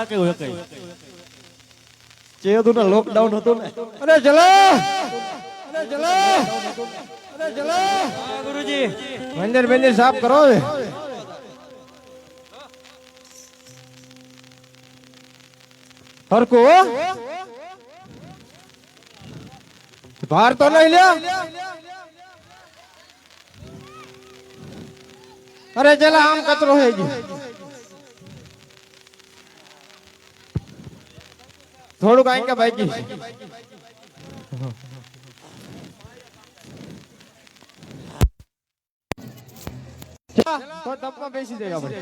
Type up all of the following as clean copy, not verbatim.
કેવું કઈ ચેદું લોકડાઉન હતું ને અરે જલા અરે જલા અરે જલા ગુરુજી મંદિર સાફ કરો હરકો બહાર તો નહીં લ્યા અરે જલા આમ કચરો હે ગયો થોડુંક આઈ કે બાકી તો ટપમાં બેસી જાય આપણે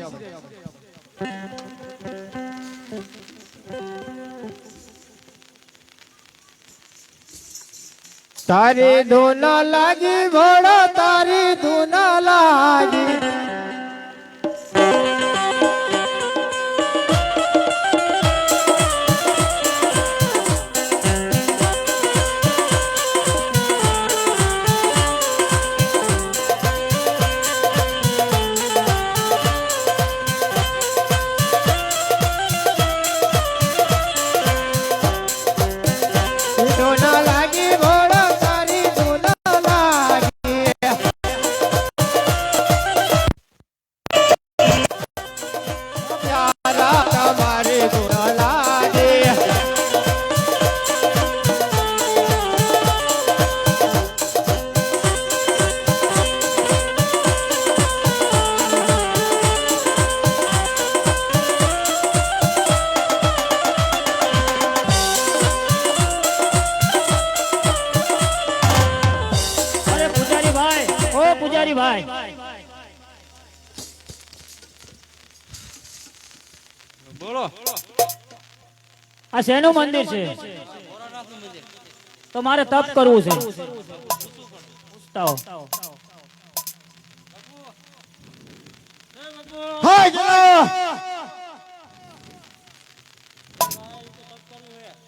તારી ધૂન લાગી ભોળો તારી ધૂન લાગી આ શેનું મંદિર છે તો મારે તપ કરવું છે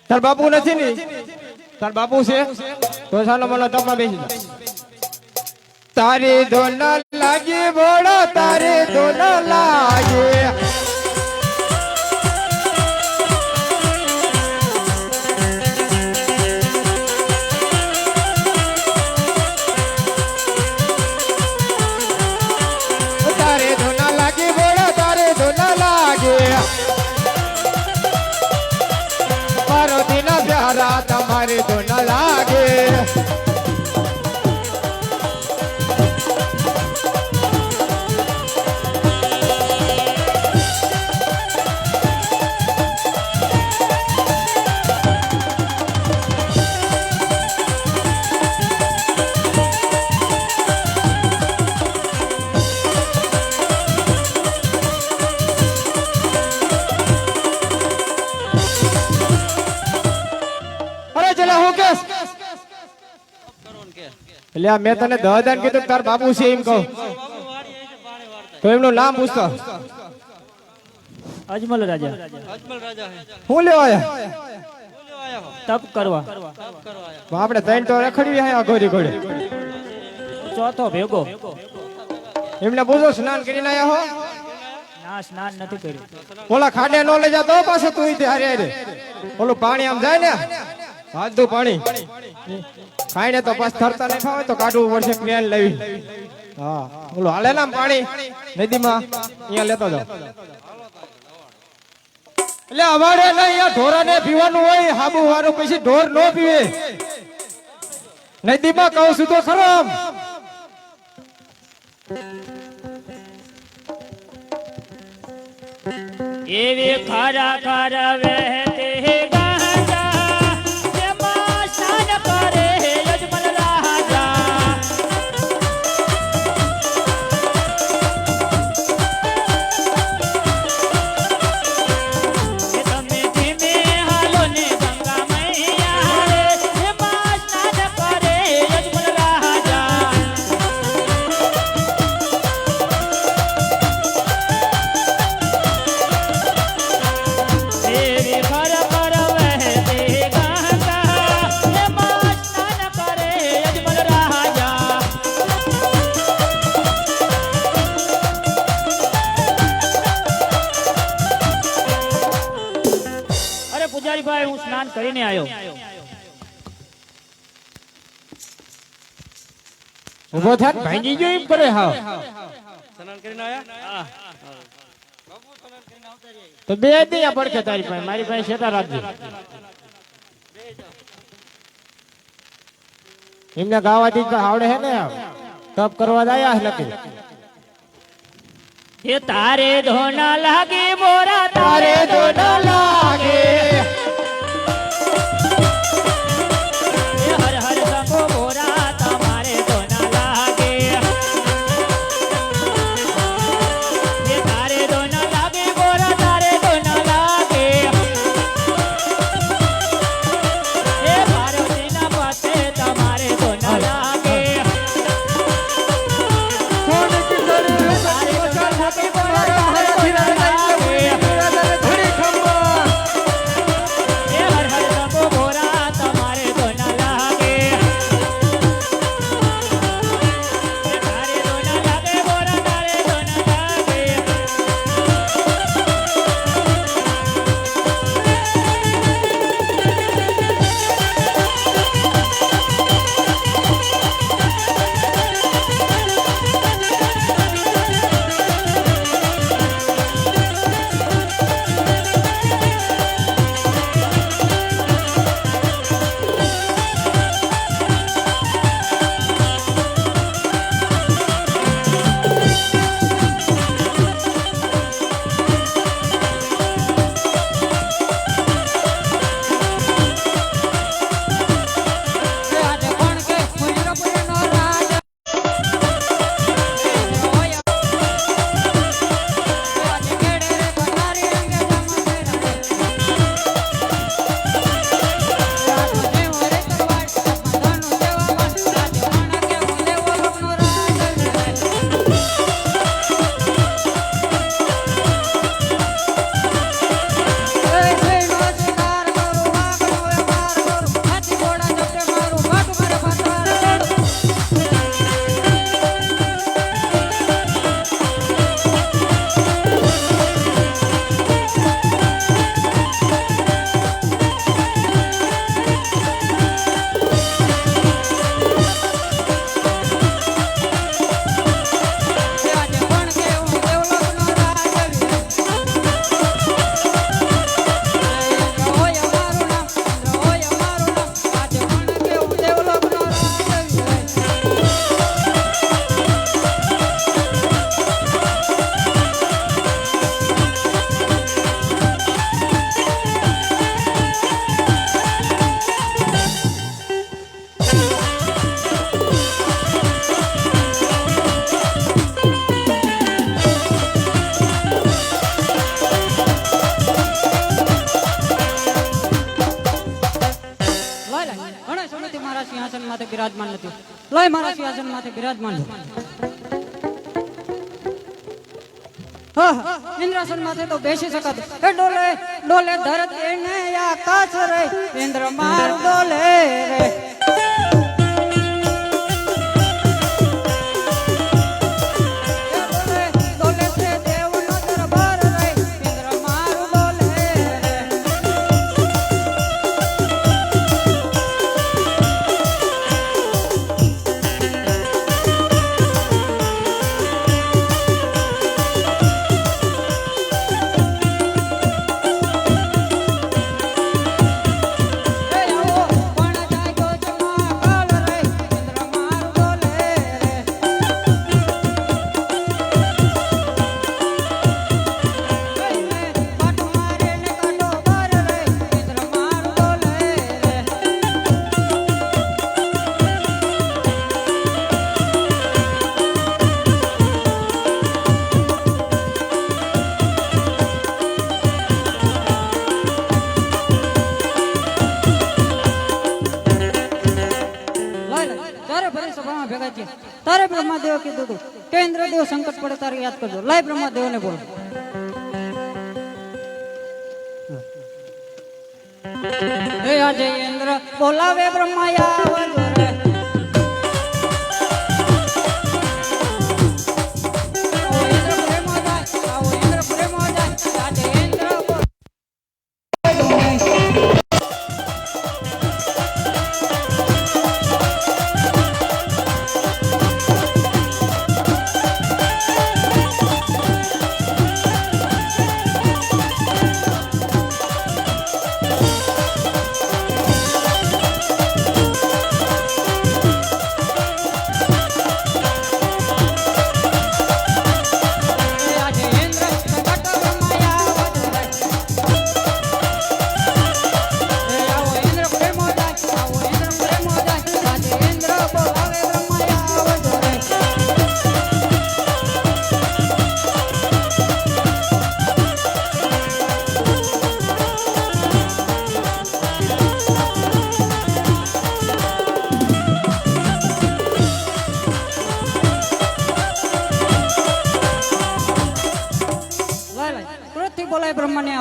તાર બાપુ નથી ને તાર બાપુ છે તો સાનો મને તપમાં બેસી તારી ધોન લાગી બોલો તારી ધોન લાગી તમારે તો ન લાગે એટલે મેં તને 10,000 કીધું તાર બાપુ છે એમ કહું તો એમનું નામ પૂછતો અજમલ રાજા હું લેવા તપ કરવા આપણે ત્રણ તો રખડવી હે ઘોડી ઘોડી ચોથો ભેગો એમને પૂછો સ્નાન કરીને આયા હો ના સ્નાન નથી કર્યું ઓલા ખાડે નો લઈ જાતો પાછો તું ઈ હારે હારે ઓલું પાણી આમ જાય ને હાથું પાણી ખાઈને તો પાછ થરતા નહીં ફાવે તો કાઢવું પડશે ક્રેન લેવી હા ઓલું હાલે ને પાણી નદીમાં અહીંયા લેતો જાવ એટલે અમારે ને અહીંયા ઢોરાને પીવાનું હોય હાબુ વાળું પછી ઢોર નો પીવે નદીમાં કહું છું તો ખરો એવે ખારા ખારા વહેતે પૂજારી ભાઈ હું સ્નાન કરીને આવ્યો. ઉભો થાત ભાંગી ગયો એમ કરે હાવ. સ્નાન કરીને આયા તો બે દિયા પડકે તારી પાસે, મારી પાસે શેટા રાખજે. એમને ગાવાથી તો આવડે હે ને, તપ કરવા દાયા હે લકી. એ તારે ધોના લાગે મોરા તારે તો ન લાગે, એ હર હર સંગો મોરા તમારે ધોના લાગે. એ તારે ધોના લાગે મોરા તારે ધોના લાગે. એ પાર્વતીના પાસે તમારે ધોના લાગે. કોણ કિશોર તારે ધોના લાગે મોરા તારે ધોના લાગે. ધડી ખંભા. એ હર હર સંગો મોરા તમારે ધોના લાગે. એ તારે ધોના લાગે મોરા તારે ધોના લાગે. બિરાજમાન નથી. લઈ મારા સિંહાસન માથે બિરાજમાન લો. ઇન્દ્રાસન માથે તો બેસી શકાતું. એ ડોલે ડોલે ધરતી ને આકાશ રે, ઇન્દ્ર માર ડોલે રે. તારે બ્રહ્માદેવ કીધું હતું કે ઇન્દ્રદેવ સંકટ પડે તારે યાદ કરજો. લાય બ્રહ્માદેવ ને બોલો. હે આજે ઇન્દ્ર બોલાવે બ્રહ્માયા આવજો રે. આવો ઇન્દ્ર પ્રેમો જાય, આવો ઇન્દ્ર પ્રેમો જાય. આજે ઇન્દ્ર બોલાવે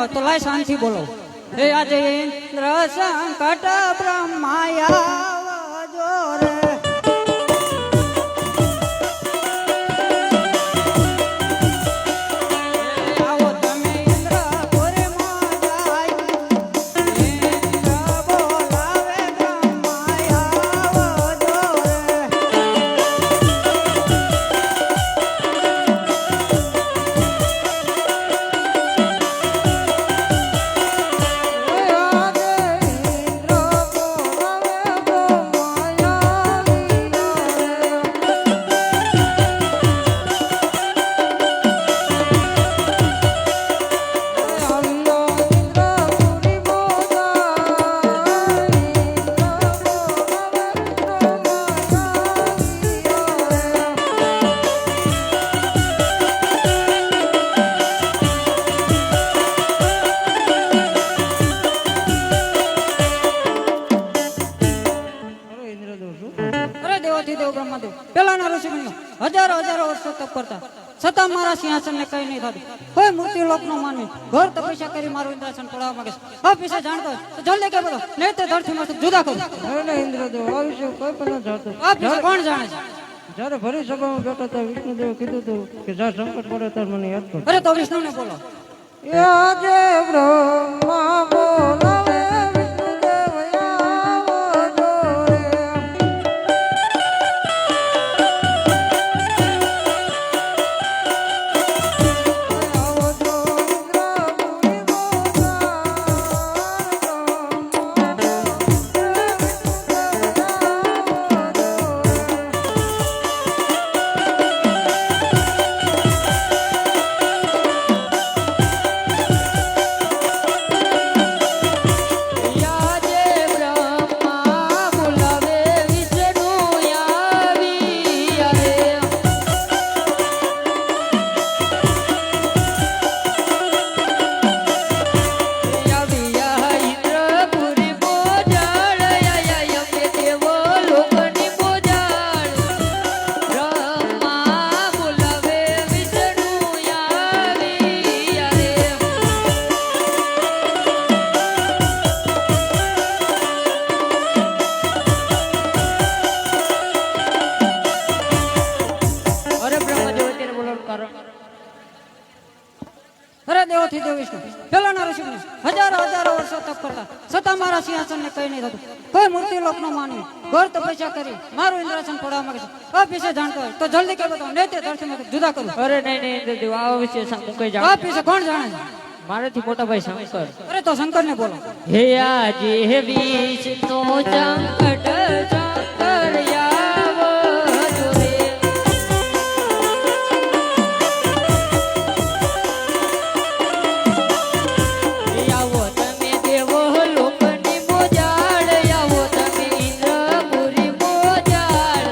આવે તો લાય શાંતિ બોલો. હે આજે ઇન્દ્ર સંકટ બ્રહ્માયા જોરે આવો તમે ઇન્દ્રપુરીમાં જાય. ઇન્દ્ર બોલાવે બ્રહ્માયા જોરે. અરે દેવાથી દેવ બ્રહ્માદેવ પેલાના ઋષિમુનિઓ હજારો હજારો વર્ષો તપ કરતા છતાં મારા સિંહાસનને કઈ નહીં થતું. કોઈ મૂર્તિ લોકનો માનવી ઘર તપસ્યા કરી મારું ઇન્દ્રાસન તોડાવવા માંગે છે. આ વિશે જાણતો હોય તો જલ્દી કે બોલો, નહીં તે ધરતી માંથી જુદા કરો. ઇન્દ્રદેવ આ વિશે કોઈ પણ ન જાણતું. આ વિશે કોણ જાણે છે? જ્યારે ભરી સભામાં બેઠા હતા વિષ્ણુદેવે કીધું હતું કે જ્યાં સંકટ પડે ત્યારે મને યાદ કર. અરે તો વિષ્ણુને બોલો. આજે બ્રહ્મા બોલાવે વિષ્ણુદેવ આવો જોરે. આવો જો ઇન્દ્રપુરી અરે દેવોથી દેવ વિષ્ણુ પેલાના ઋષિમુનિઓ હજારો હજારો વર્ષો તપ કરતા છતાં મારા સિંહાસનને કઈ નહીં થતું. કોઈ મૂર્તિ લોકનો માનવી ઘર તપસ્યા કરી મારું ઇન્દ્રાસન તોડાવવા માંગે છે. આ વિશે જાણતો હોય તો જલ્દી કે બતાવો, નહીં તે ધરતીમાંથી જુદા કરું. અરે નહીં નહીં ઇન્દ્રદેવ આ વિશે કઈ જાણ આ વિશે કોણ જાણે છે? મારાથી મોટા ભાઈ શંકર. અરે તો શંકરને બોલો. હે આજે હે વિષ્ણુ સંકટ શંકર આવો જોરે. આવો તમે દેવો લોકની મોજાળ, આવો તમે ઇન્દ્રપુરી મોજાળ.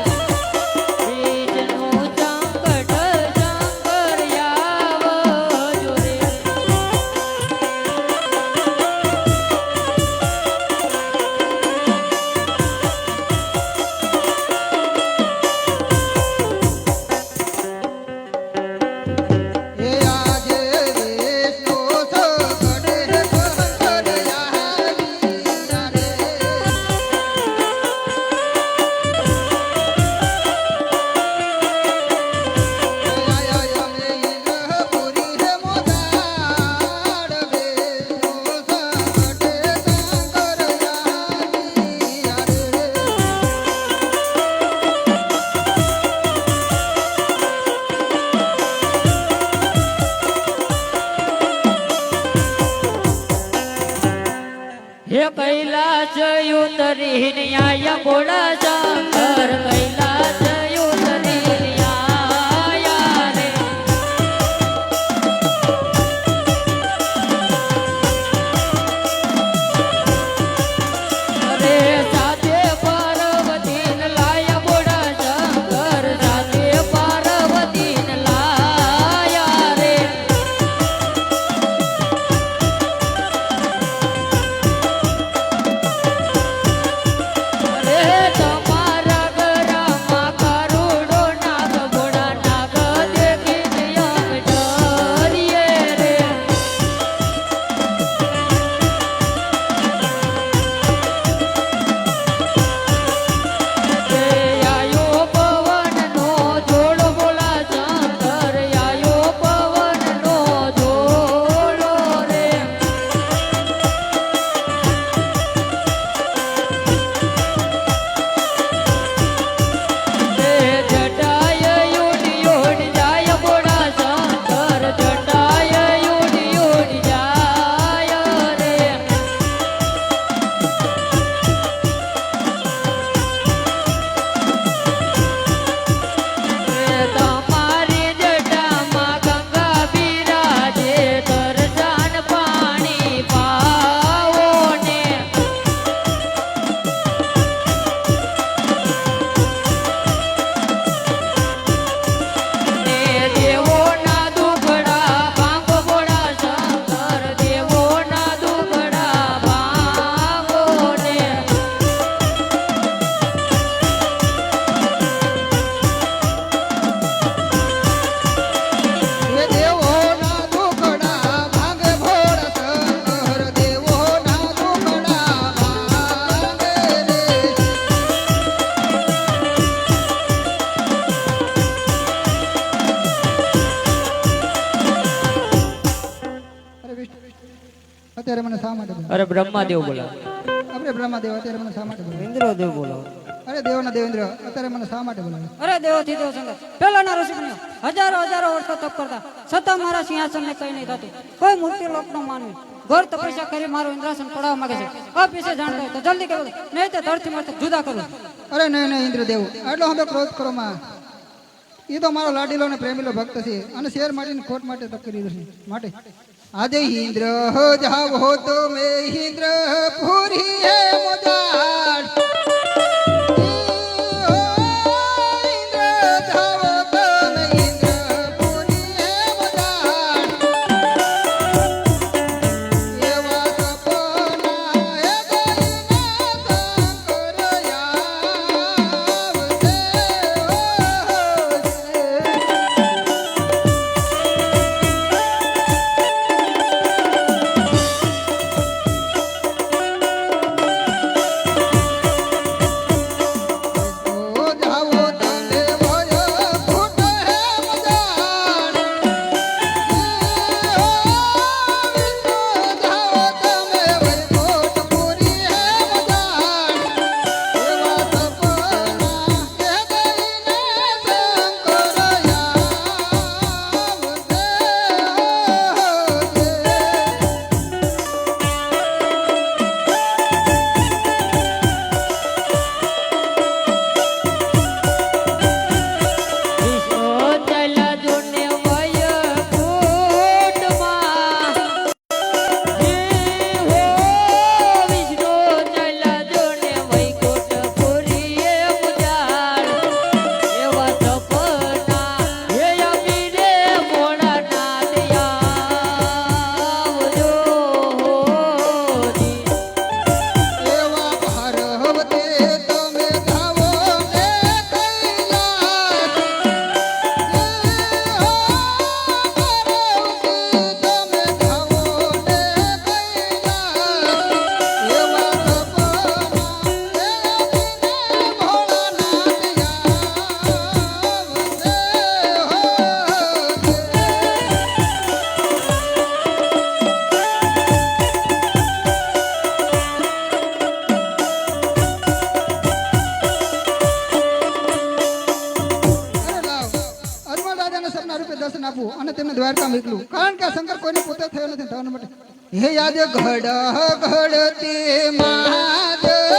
વિષ્ણુ સંકટ શંકર આવો જોરે. એ આજે વિષ્ણુ સંકટ શંકર આવીયા રે. આયા અમે ઇન્દ્રપુરી હે મોદાડ વિષ્ણુ સંકટ શંકર આવીયા રે. હે કૈલાસ ઉતરીને આયા બોલા શંકર, કૈલાસ ઉતરીને આયા રે. અરે સાથે પાર્વતીને લાયા બોલા શંકર, સાથે પાર્વતીને લાયા રે. અરે તમારા ઘરમાં અરે બ્રહ્માદેવ બોલાવે. આપણે બ્રહ્માદેવ અત્યારે મને શા માટે બોલાવે? ઇન્દ્રદેવ બોલાવો. અરે દેવના દેવેન્દ્ર અત્યારે મને શા માટે બોલાવે? અરે દેવોથી દેવ શંકર પેલાના ઋષિમુનિઓ હજારો હજારો વર્ષો તપ કરતા છતાં મારા સિંહાસનને કઈ નહીં થતું. કોઈ મૂર્તિ લોકનો માનવી ઘર તપસ્યા કરી મારું ઇન્દ્રાસન પડાવવા માંગે છે. આપ વિશે જાણતા હોય તો જલ્દી કહો, નહીં તો ધરતી મસ્તક જુદા કરું. અરે નહીં નહીં ઇન્દ્રદેવ આટલો હવે ક્રોધ કરો માં. એ તો મારો લાડીલો અને પ્રેમીલો ભક્ત છે અને શેર માટીની ખોટ માટે તપ કરી છે. માટે આજે ઇન્દ્ર જાવ હો તો મે ઇન્દ્ર પૂરી હે મોજાડ દર્શન આપવું અને તેમને દ્વારકા મોકલું. કારણ કે આ શંકર કોઈને પોતે થયો નથી થવાના માટે. હે યાદ ઘડ ઘડતી મહાદેવ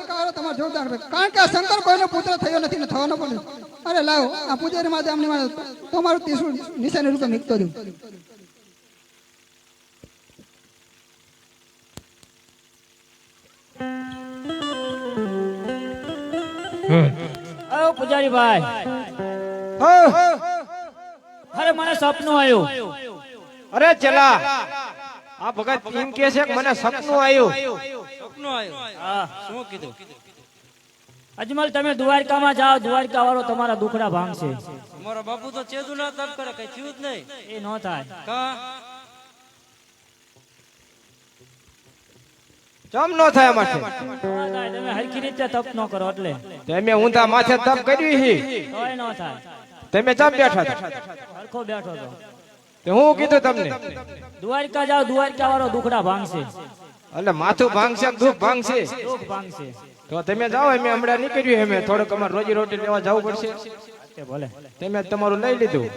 દ્વારકા તમારે જોરદાર છે. કારણ કે આ શંકર કોઈનો પુત્ર થયો નથી ને થવાનો પણ નથી. અરે લાવો આ પૂજારી માથે આમની માથે તમારું ત્રિશૂળ નિશાની રૂપે નીકળતો રહ્યું. ઓ પૂજારી ભાઈ, અરે મને સપનું આવ્યું. અરે ચલા આ ભગત એમ કે છે કે મને સપનું આવ્યું. હા, શું કીધું? અજમલ, તમે દ્વારકામાં જાઓ, દ્વારકા વાળો તમારા દુખડા ભાંગશે. મારા બાપુ તો ચેદુ ના તપ કરે, કઈ થયું જ નહીં. એ ન થાય. કા ચમ નો થાય માથે? ન થાય, તમે હરખી રીતે તપ ન કરો એટલે તમે ઊંધા માથે તપ કર્યું છે, તોય ન થાય. તમે ચમ બેઠા હતા? હરખો બેઠો તો. તે હું કીધું તમને? દ્વારકા જાઓ, દ્વારકા વાળો દુખડા ભાંગશે. એટલે માથું ભાંગશે કે દુઃખ ભાંગશે? દુઃખ ભાંગશે. તો તમે જાઓ, અમે હમણાં નીકળ્યું, અમે થોડુંક અમારે રોજી રોટી લેવા જવું પડશે. તે ભલે. તમે તમારું લઈ લીધું.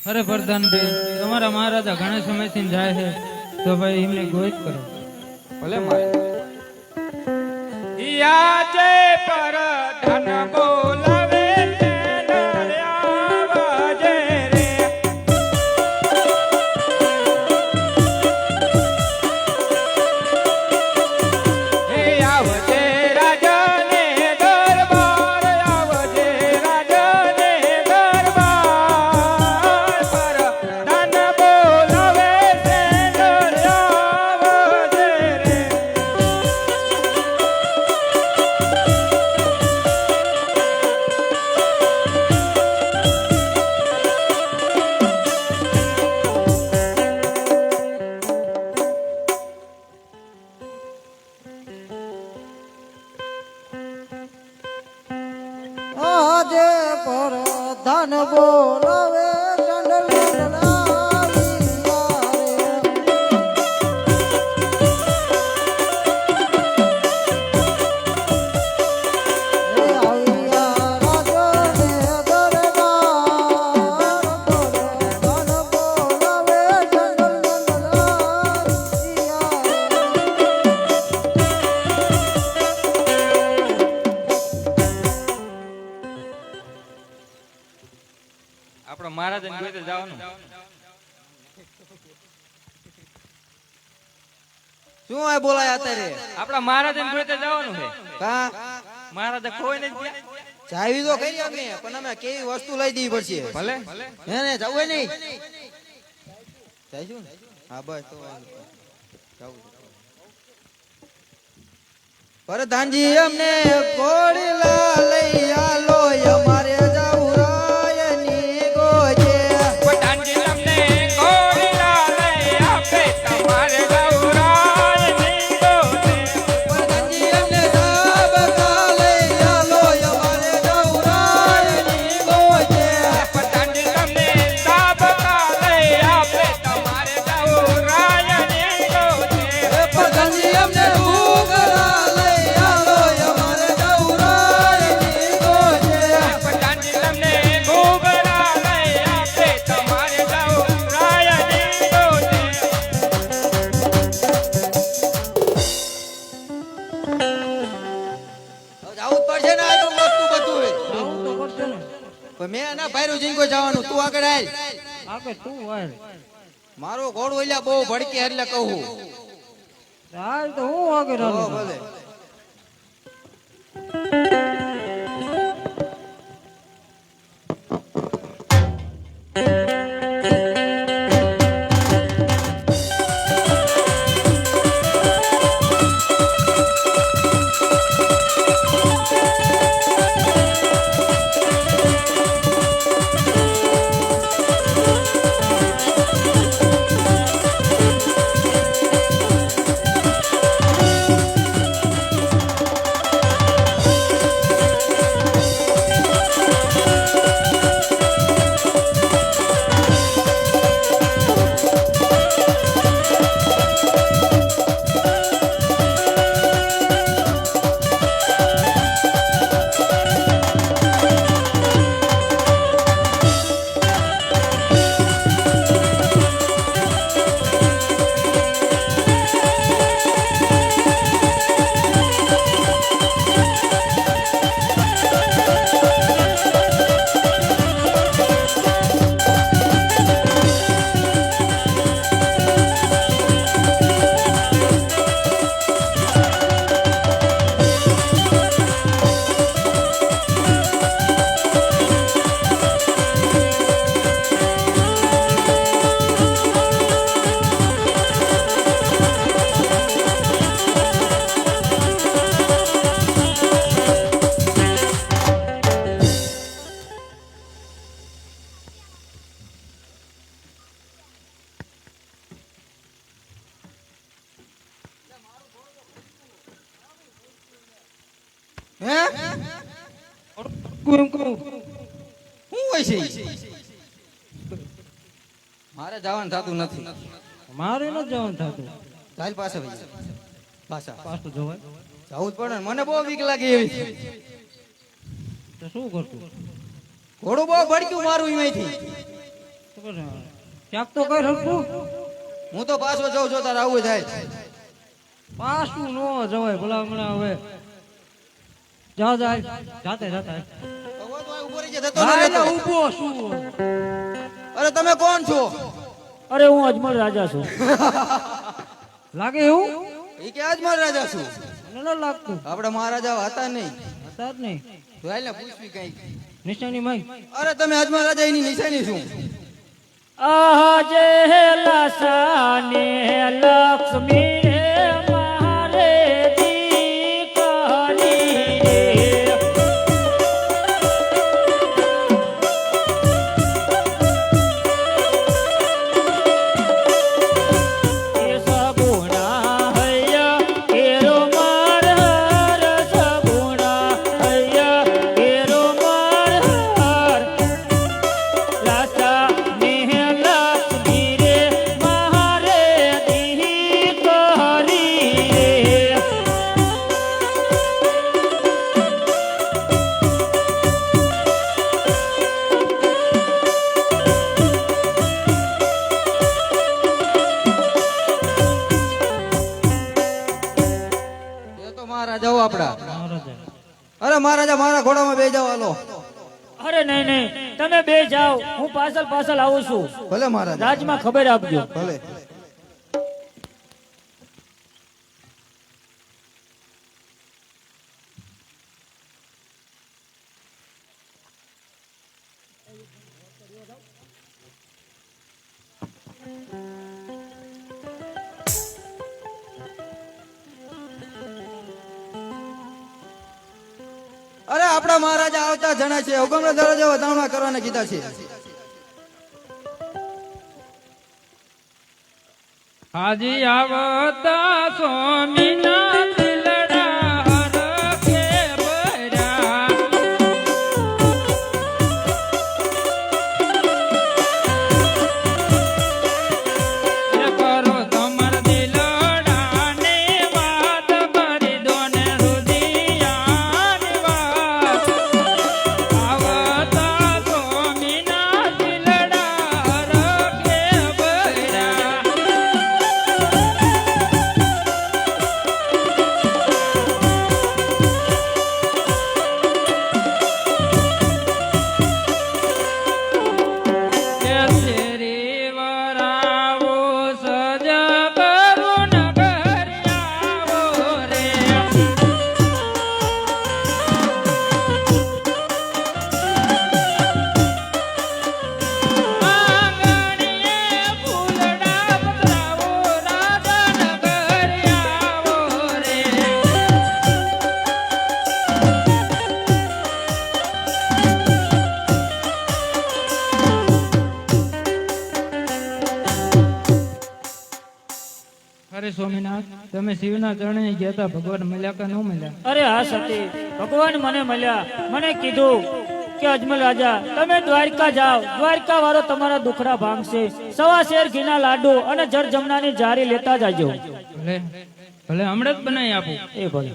અરે પ્રધાનભાઈ, તમારા મહારાજા ઘણા સમયથી જાય છે, તો ભાઈ એમને ગોઈત કરો. ભલે મારે યાજે પર ધન બોલાવે આવજે રે. હે આવજે રાજાને દરબાર, આવજે રાજાને દરબાર, પર ધન બોલાવે આવજે રે. આજે પર ધન બોલાવે આપણો મહારાજ ગોઈતે જવાનું. શું આ બોલાય અત્યારે? આપણા મહારાજ ગોઈતે જવાનું છે. કા મહારાજા કોઈ નહીં ગયા. ચાવી તો કરી અમે, પણ અમે કેવી વસ્તુ લઈ દેવી પડશે. ભલે હે ને જવું નહીં જઈશું ને? હા બસ તો વાંધો નહીં. જવું છે. પ્રધાનજી અમને ઘોડીલા લઈ આલો, અમારે જવું રાયની ગોજે. પ્રધાનજી તમને ઘોડીલા લઈ આપે, તમારે ગૌરાયની ગોજે. પ્રધાનજી અમને સાબકા લઈ આલો, અમારે જવું રાયની ગોજે. પ્રધાનજી તમને સાબકા લઈ આપે, તમારે ગૌરાયની ગોજે. પ્રધાનજી અમને ઉગરા લઈ આલો, અમારે જવું રાયની પણ મેં ના ભાઈરું જઈને કોઈ જવાનું તું આગળ આય આગળ તું હાલ મારો ઘોડો ઓલ્યા બહુ ભડકે એટલે કહું હાલ તો હું આગળ હો, હાલું. ભલે હે એમ કહું શું હોય છે મારે જવાનું થતું નથી મારે ન જવાનું થતું. ચાલ પાસે ભાઈ પાછા પાછું જવાય જવું જ પડે ને. મને બહુ બીક લાગે એવી તો શું કરતું? ઘોડું બહુ ભડક્યું મારું એમાંથી શું કરે? ક્યાંક તો કઈ રખું હું તો પાછો જઉં જો તારે આવું થાય પાછું ન જવાય ભલા હમણાં હવે જા જાય જાતે જાતે હવે તો આ ઉભો રહી જાય, થતો હા, નથી એટલે રહેતો. ઊભો શું અરે તમે કોણ છો અરે હું અજમલ રાજા છું. લાગે એવું એ કે આજ મારા રાજા છું મને ન લાગતું. આપડે મહારાજા હતા નહીં હતા જ નહીં. તો હાલ ને પૂછવી કઈ નિશાની માઈ અરે તમે આજ મહારાજા એની નિશાની શું આજે લસાને લક્ષ્મી રે મારે દીકરી રે. એ સગુણા હૈયા કેરો માર હર, સગુણા હૈયા કેરો માર હર. લાસા નેહ લક્ષ્મી રે મારે દીકરી રે. એ તો મહારાજાઓ આપડા મહારાજા અરે મહારાજા મારા ઘોડામાં બે જાવ હાલો અરે નહીં નહીં, તમે બે જાઓ, હું પાછળ પાછળ આવું છું. ભલે મહારાજા રાજમાં ખબર આપજો. ભલે અરે આપણા મહારાજા આવતા જણા છે હુકમના દરવાજા વધારણા કરવાના કીધા છે હાજી આવતા સ્વામીના દિલડા હરખે ભર્યા. એ કરો તમાર દિલડાને વાત કરી દો ને રુદિયાની વાત. આવતા સ્વામીના દિલડા હરખે ભર્યા. અરે સ્વામિનાથ, તમે શિવના ચરણે ગયા હતા, ભગવાન મળ્યા કે ન મળ્યા? અરે હા સતી, ભગવાન મને મળ્યા. મને કીધું કે અજમલ રાજા તમે દ્વારકા જાઓ, દ્વારકા વાળો તમારા દુખડા ભાંગશે. સવા શેર ઘીના લાડુ અને જર જમનાની જારી લેતા જાજો. ભલે ભલે, હમણાં જ બનાવી આપું. એ ભલે.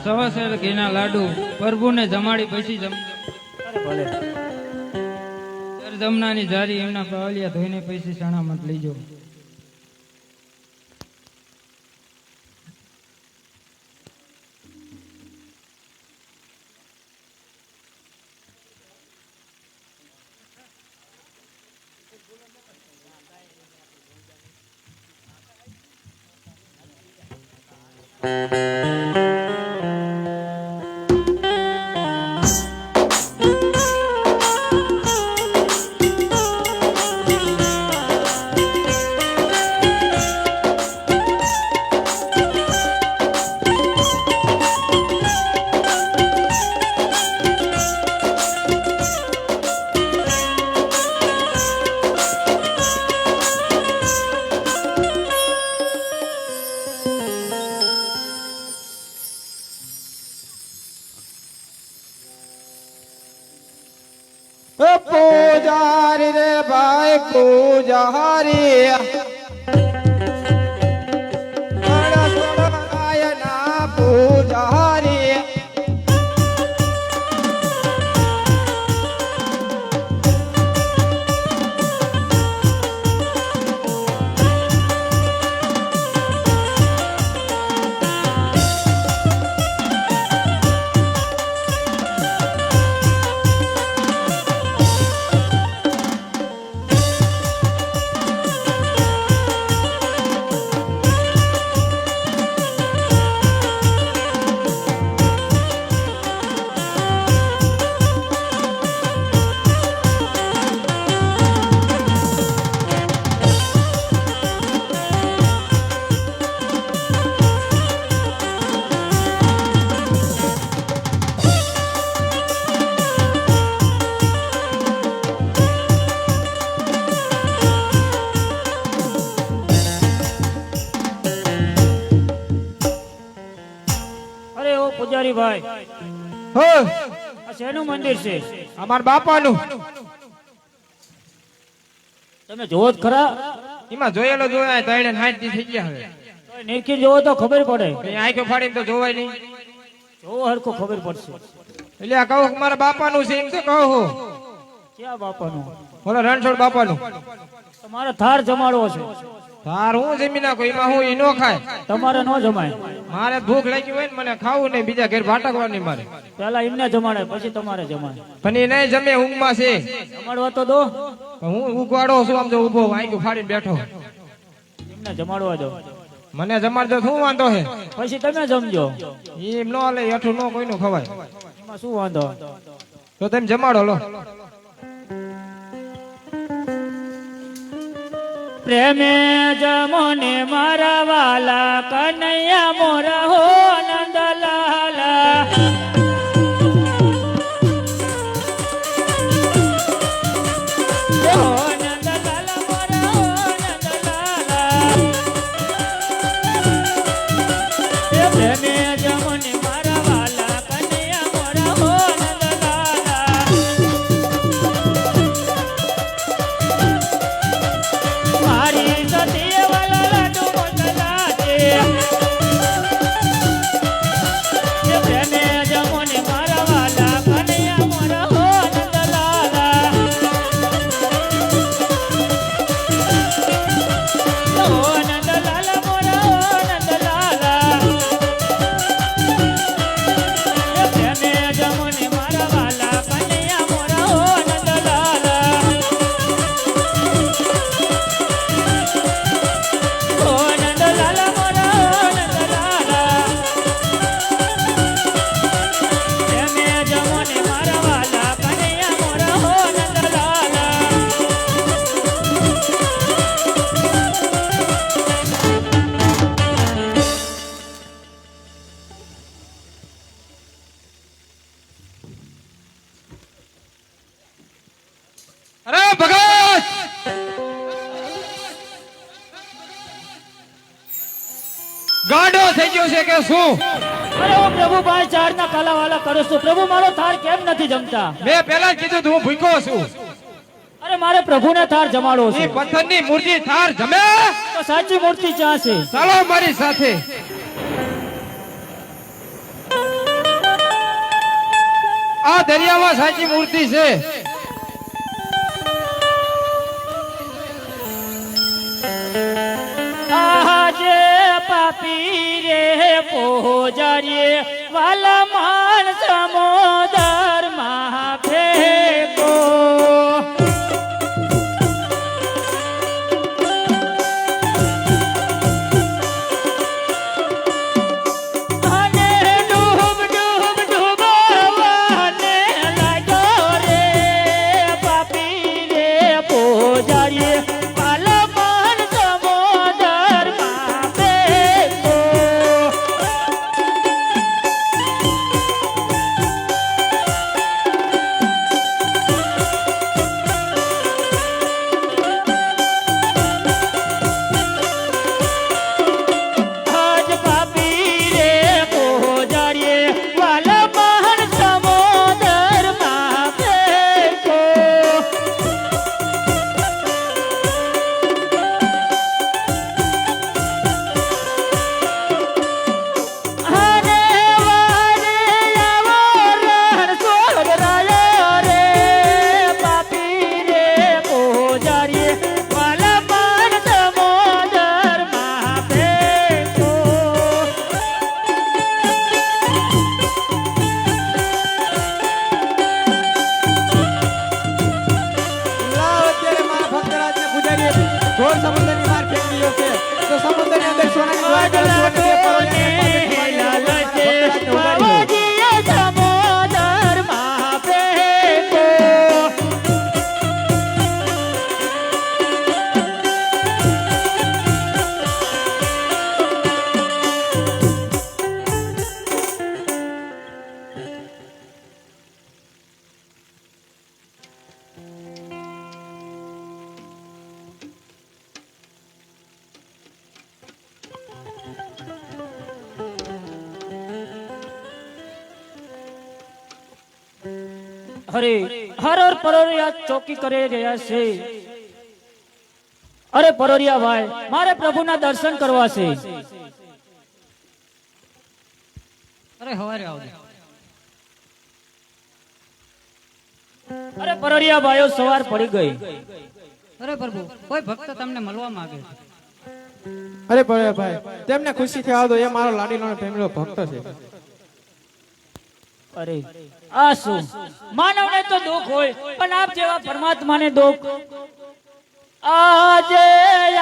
સવા શેર ઘીના લાડુ પ્રભુને જમાડી પછી અરે ભલે. જમનાની જારી એમના પાવલિયા ધોઈને પછી સણામત લઈજો. પૂજારી રે ભાઈ પૂજારી પૂજારી પૂજારી ભાઈ, હો આ શેનું મંદિર છે? અમાર બાપાનું. તમે જોવો જ ખરા? એમાં જોયેલો જોયા 3 થી થઈ ગયા હવે. તોય નિરખી જોવો તો ખબર પડે. અહીં આંખો ફાડીને તો જોવાય નહીં. જોવો હરખો ખબર પડશે. એટલે આ કહું કે મારા બાપાનું છે એમ તો કહું. ક્યાં બાપાનું? બોલો રણછોડ બાપાનું. તમારે થાર જમાડવો છે. તાર હું જમી નાખું એમાં હું ઈ નો ખાય. તમારે ન જમાય. મારે ભૂખ લાગી હોય ને મને ખાવું નહીં, બીજા ઘેર ભાટકવાની મારે. પેલા એમને જમાડે પછી તમારે જમાડે. પણ એ નહીં જમે, ઊંઘમાં છે. જમાડવા તો દો. હું ઉગવાડો છું, આમ જો ઉભો આંખો ફાડીને બેઠો. એમને જમાડવા દો. મને જમાડ દો શું વાંધો છે પછી તમે જમજો. એમ નો હાલે હેઠું નો કોઈનું ખવાય એમાં શું વાંધો? તો તમે જમાડો લો પ્રેમે જમોને મારા વાલા કનૈયા મોરા હો નંદલાલા. હો નંદલાલા મોરા હો નંદલાલા. એ પ્રેમે જમોને મારા વાલા કનૈયા મોરા હો નંદલાલા. મારી સતી વાલા લાડુ મોકલા છે. એ પ્રેમે જમોને મારા વાલા કનૈયા મોરા હો નંદલાલા. હો નંદલાલા મોરા હો નંદલાલા. એ પ્રેમે જમોને મારા વાલા કનૈયા મોરા હો નંદલાલા. હો નંદલાલા મોરા હો નંદલાલા. પ્રેમે જમોને મારા વાલા કનૈયા મોરા હો નંદલાલા. અરે ભગત ગાડો થઈ ગયો છે કે શું અરે હું પ્રભુભાઈ ચારના કાલાવાલા કરું છું. પ્રભુ મારો થાર કેમ નથી જમતા? મેં પહેલા જ કીધું તું હું ભૂખ્યો છું અરે મારે પ્રભુને થાર જમાડવો એ છે. પથ્થરની મૂર્તિ થાર જમે તો સાચી મૂર્તિ ક્યાં છે? ચાલો મારી સાથે આ દરિયામાં સાચી મૂર્તિ છે આજે પાપી રે પોજારીએ વાલા માન સમોદર માં ફેંકો. અને ડૂબ ડૂબ ડૂબવાને લાગ્યો રે પાપી રે પોજારીએ વાલા માન સમોદર માં ફેંકો. આજ પાપી રે પોજારીએ વાલા માન સમોદર માં ફેંકો. હરે વારે આવો રણ સોગરાયો રે પાપી રે પોજારીએ વાલા માન સમોદર માં ફેંકો. લાવ અત્યારે મારા ભક્તરાજને પૂજારીએ ઘોર સમુદ્રની માર ફેંકી ગયો છે તો સમુદ્રની અંદર સોનાની દ્વારકા સોનાની પરોળિયાની પાસે ભક્તરાજને ઉગાડી દો. સમોદર માં ફેંકો. હરે હર હર પરોરિયા ચોકી કરી રહ્યા છે. અરે પરોરિયા ભાઈ મારે પ્રભુના દર્શન કરવા છે. અરે હવારે આવજો. અરે પરોરિયા ભાઈઓ સવાર પડી ગઈ. અરે પ્રભુ કોઈ ભક્ત તમને મળવા માંગે છે. અરે ભલે ભાઈ તેમને ખુશીથી આવજો એ મારો લાડીલો અને પ્રેમીલો ભક્ત છે અરે આ શું માનવને તો દુઃખ હોય પણ આપ જેવા પરમાત્માને દુઃખ આજે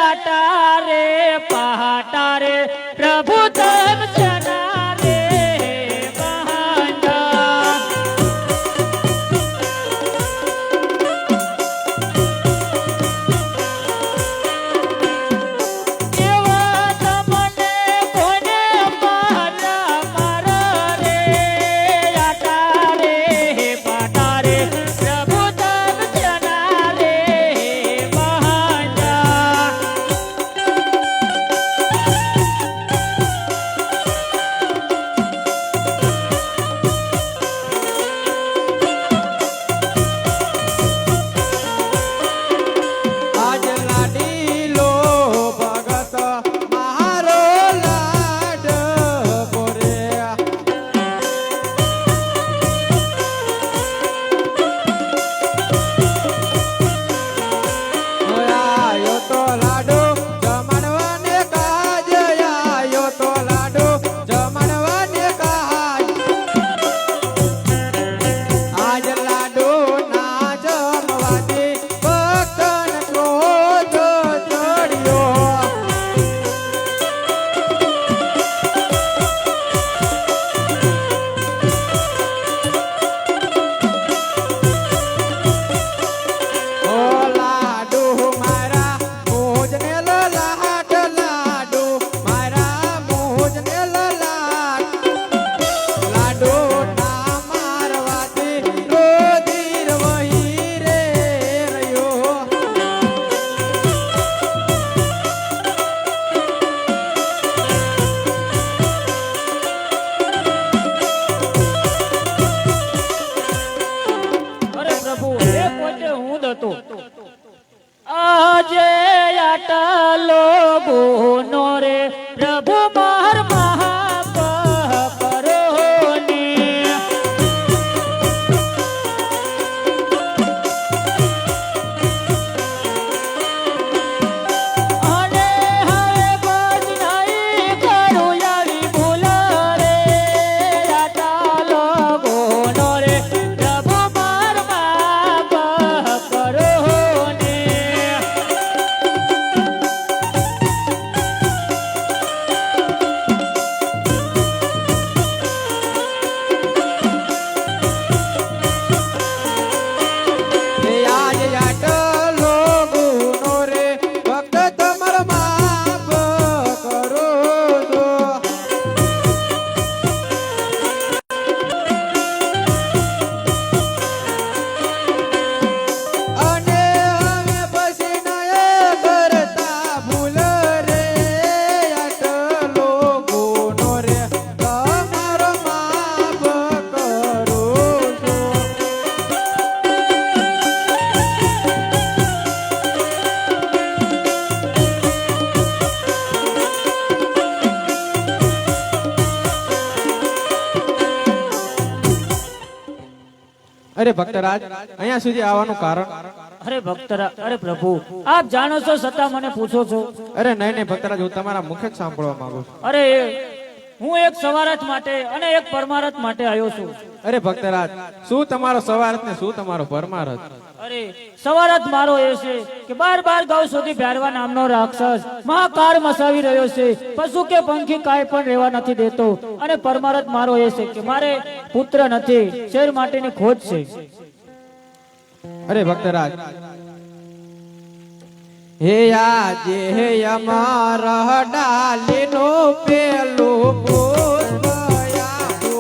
આટા રે પહાટા રે પ્રભુ તન જના રે બહાના. એવા તમને કોને મારા મારા રે આટા રે પાટા રે પ્રભુ તન જના રે બહાના. આજ લાડીલો ભગત મારો લાડ બોરે. આયો તો લાડુ જમણવાને કાજ, આયો તો લાડુ જમણવાને કાજ. આજ લાડુ ના જમવાથી ભક્તન ક્રોધ ચડ્યો. ઓ લાડુ મારા મોજને લલાટ, લાડુ મારા મોજને લલાટ. લાડુ ના મારવાથી રોધીર વહી રે રહ્યો. અરે પ્રભુ એ પોતે હું જ હતો. આજે આટલો ગુનો રે પ્રભુ માર મહાપ કરો ને. અને હવે બસ નહીં કરું આવી ભૂલ રે. આટલો ગુનો રે પ્રભુ માર માપ કરો ને. એ આજ આટલો ગુનો રે ભક્ત તમાર માફ કરો છો. અને હવે પછી નયા કરતા ભૂલ રે. આટલો ગુનો રે તમાર માફ કરો છો. અરે ભક્તરાજ, અહીંયા સુધી આવવાનું કારણ? અરે ભક્તરા, અરે પ્રભુ આપ જાણો છો છતાં મને પૂછો છો? અરે નહીં નહીં ભક્તરાજ, હું તમારા મુખે જ સાંભળવા માંગુ છું. અરે હું એક સવારથ માટે અને એક પરમારથ માટે આવ્યો છું. અરે ભક્તરાજ, શું તમારો સવારથ ને શું તમારો પરમારથ? અરે સવારથ મારો એ છે કે બાર ગૌ સુધી ભેરવા નામનો રાક્ષસ મહાકાર મસાવી રહ્યો છે. પશુ કે પંખી કાંઈ પણ રહેવા નથી દેતો. અને પરમારથ મારો એ છે કે મારે પુત્ર નથી, શેર માટેની ખોજ છે. અરે ભક્તરાજ, હે આજે હે અમારા ડાલીનો પેલું પુષ્પ આપો.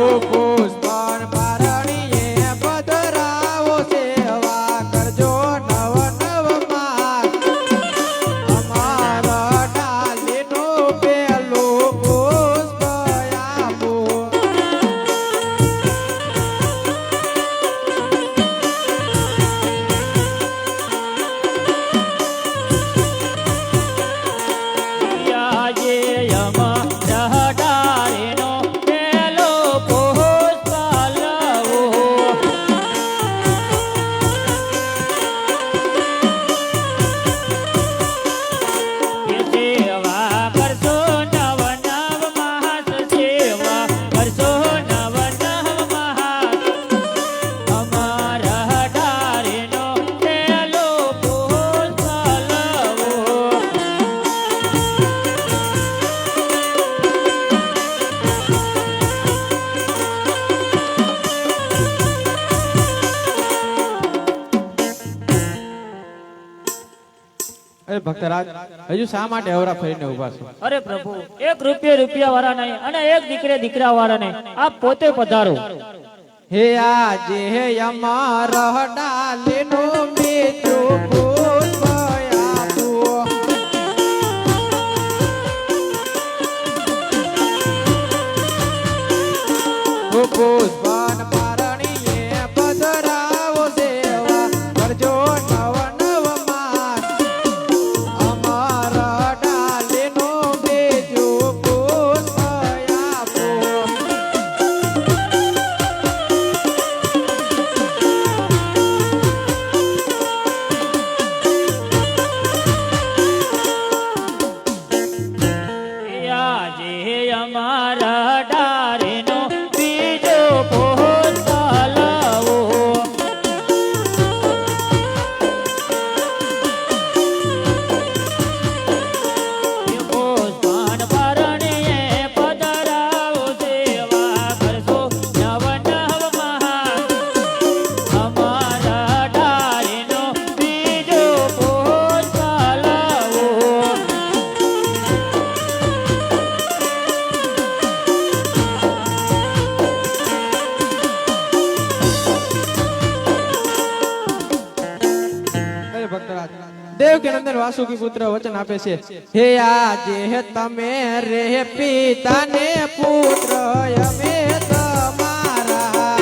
ઓ પુષ્પન પારણીએ પધરાવો, સેવા કરજો નવ નવ માસ. અમારા ડાલીનો પેલું પુષ્પ આપો. અરે ભક્તરાજ હજુ શા માટે અવરા ફરીને ઉભા છો? અરે પ્રભુ, એક રૂપિયા વાળા નહીં અને એક દીકરા વાળા નહીં, આપ પોતે પધારો. હે આજે અમારા ડાલીનું બીજું પુષ્પ આપો. પુષ્પન પારણીએ પધરાવો સેવા કરજો નવ નવ માસ. અમારા ડાલીનું બીજું પુષ્પ આપો. આજે અમારા ડારેનો બીજો પુષ્પ લાવો. પુષ્પન પરણીએ પધરાવો સેવા કરશો નવ નવ મહાન. અમારા ડારેનો બીજો પુષ્પ લાવો. અરે ભક્તરાજ દેવકી નંદન વાસુકી પુત્ર વચન આપે છે, હે આજે તમે રે પિતાને પુત્ર અમે તમારા.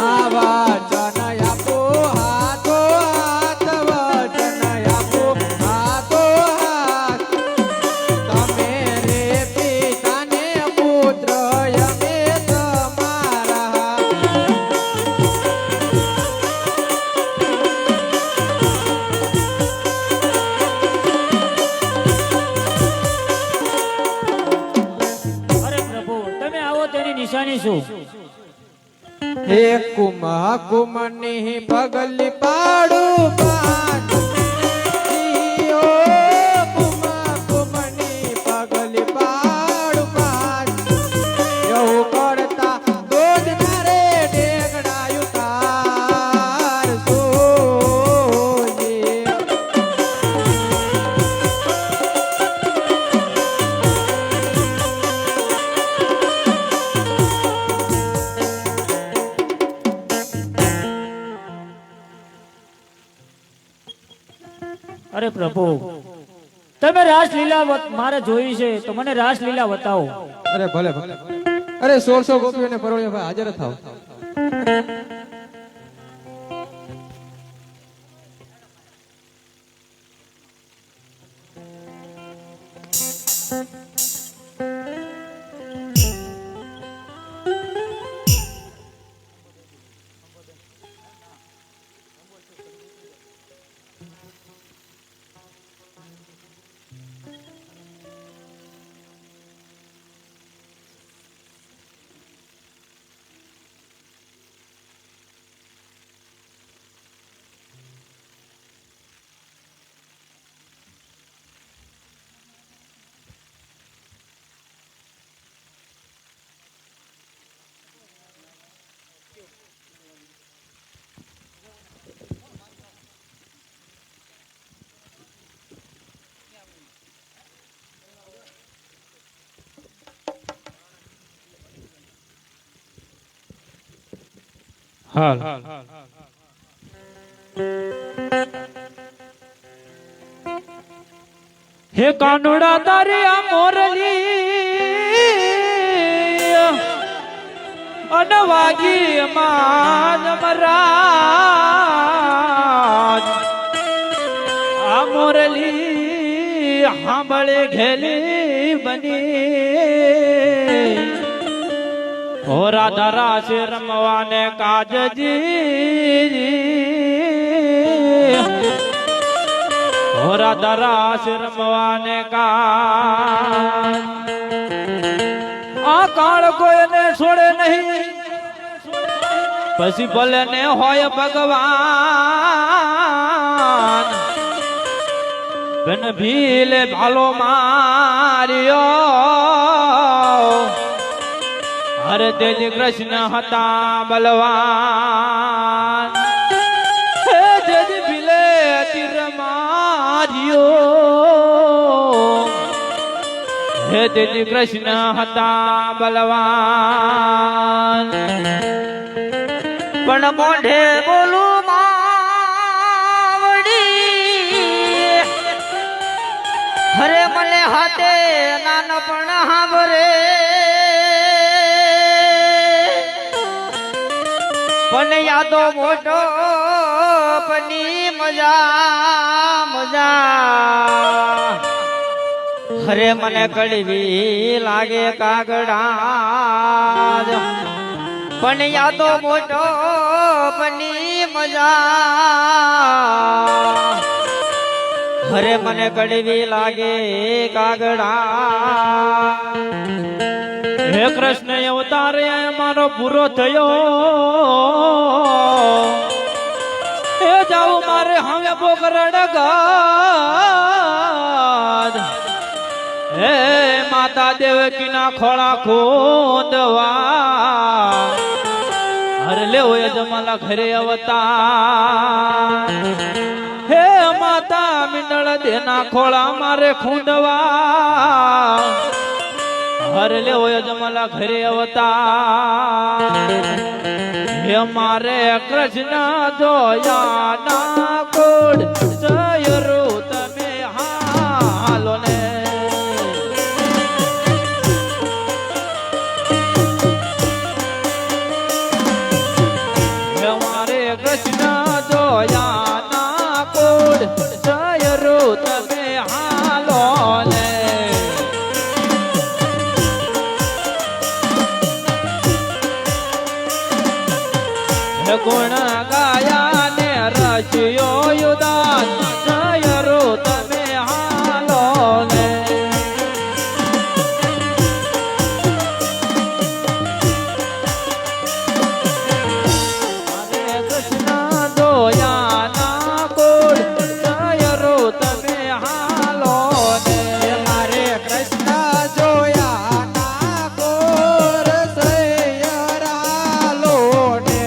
આ વચન આપો હાથો હાથ, વચન આપો હાથો હાથ. તમે રે પિતાને પુત્ર અમે તમારા. અરે પ્રભુ, તમે આવો તેની નિશાની શું? હે કુમા કુમની પગલી પાડું પાન. ઓ કુમા કુમની પગલી પાડું પાન. એવું કરતા દૂધ નારે ઢેગડાયું તાર સોજે. અરે પ્રભુ, તમે રાસલીલા મારે જોઈ છે તો મને રાસલીલા બતાવો. અરે ભલે ભલે. અરે 1600 ગોપીઓને પરોળ્યો ભાઈ હાજર થાવ. હાલ હે કાનુડા તારે આ મોરલી અનવાગી માન મરાજ આ મોરલી સાંભળે ઘેલી બની હો રાધા રાસ રમવાને કાજજી હો રાધા રાસ રમવાને કાજ આ કાળ કોઈને છોડે નહીં પછી ભલે ને હોય ભગવાન બન ભીલે ભાલો માર્યો અરે તેજી કૃષ્ણ હતા બલવાન હે તેજી ભીલે તીર માર્યો હે તેજી કૃષ્ણ હતા બલવાન પણ મોઢે બોલું માવડી હરે મને હાથે નાનપણ હાંભરે પણ યાદો મોટો પની મજા મજા હરે મને કડવી લાગે કાગડા પણ યાદો મોટો પની મજા હરે મને કડવી લાગે કાગડા હે કૃષ્ણ અવતાર મારો પૂરો થયો હે જાઉં મારે હવે પોકરણ ગાદ હે માતા દેવકી ના ખોળા ખોદવા હર લેવો યજમાલા ઘરે અવતાર હે માતા મિંડળ દેના ખોળા મારે ખૂંદવા હર લેવો યજમાલા ઘરે અવતાર હે મારે કૃષ્ણ જોયા ના કોડ જય રો તમે હાલો ને હે મારે કૃષ્ણ જોયા ના કોડ જય રો તમે હાલો ને ગુણ ગાયા ને રચ્યો યુદાન જય રો તમે હાલો ને હરે કૃષ્ણ દોયા ના કોડ જય રો તમે હાલો ને મારે કૃષ્ણ જોયા ના કોર સૈયરાલો ને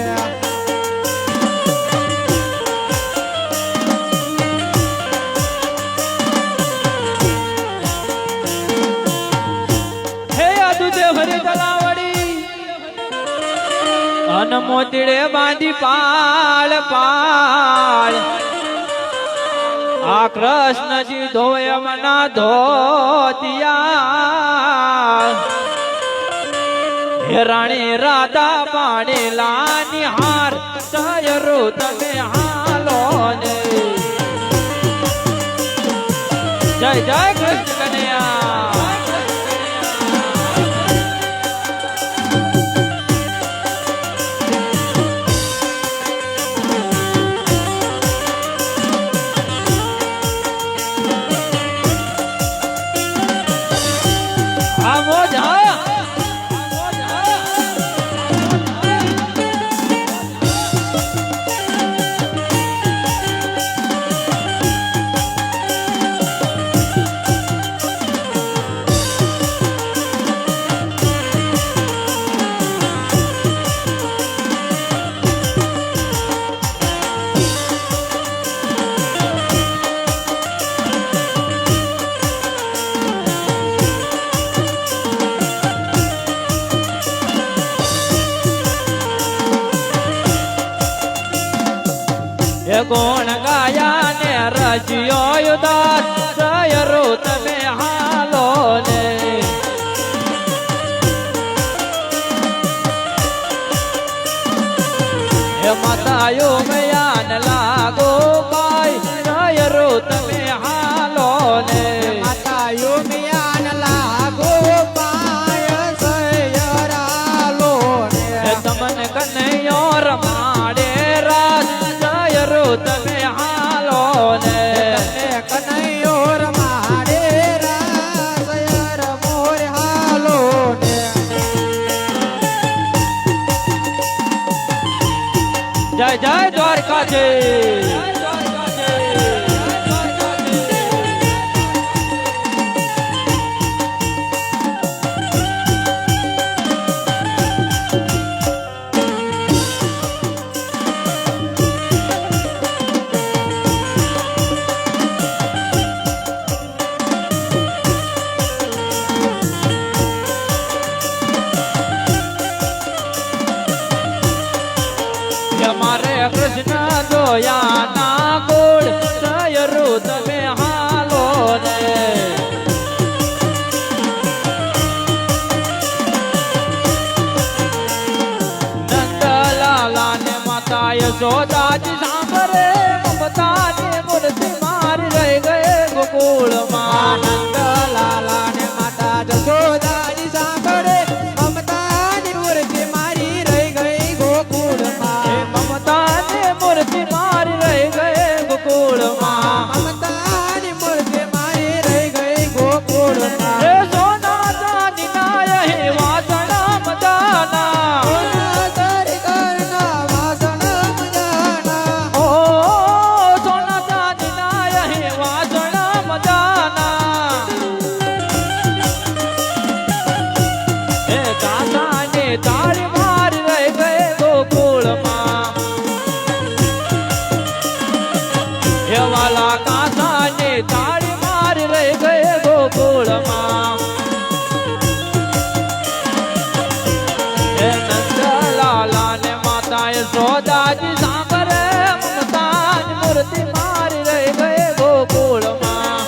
હે અદુદેવ હરે તલાવડી અન મોતીડે બાંધી પાળ પાળ આ કૃષ્ણજી ધોય મના ધોતિયા હે રાણી રાધા પાણી લાની હાર જય રો તમે હાલો ને જય જય કૃષ્ણ કનૈયા ગુણ ગાયા ને રચ્યો યુદાસ જય રો તમે હાલો ને હે માતાયો મયાન લાગો ભાઈ જય રો તમે હાલો ને માતાયો મિયાન લાગો પાય સૈયરાલો ને હે તમને કનૈયો રમાડે રાત જય રો તમે હાલો ને કનૈયો રમાડે રાસયર મોર હાલો ને જય જય દ્વારકાધીશ યશોદાજી સાંભળે મમતાની મૂર્તિ મારી રહી ગયે ગોકુળમાં નંદલાલા ને માતા જશોદાજી સાંભળે મમતાની મૂર્તિ મારી રહી ગઈ હે ગોકુળમાં. મમતાની મૂર્તિ મારી રહી ગયે ગોકુળમાં મમતાની મૂર્તિ મારી રહી ગઈ ગોકુળમાં. હે સોના ચાંદીના હે વાસણા મજાના ઓ સોના ચાંદીના હે વાસણા મજાના હે કાંસાને તાળી મારી રહી ગયે ગોકુળમાં હે વાલા કાંસાને તાળી મારી રહી ગયે ગોકુળમાં હે નંદલાલા ને માતા યશોદાજી સાંભળે મમતાની મૂર્તિ મારી રહી ગયે ગોકુળમાં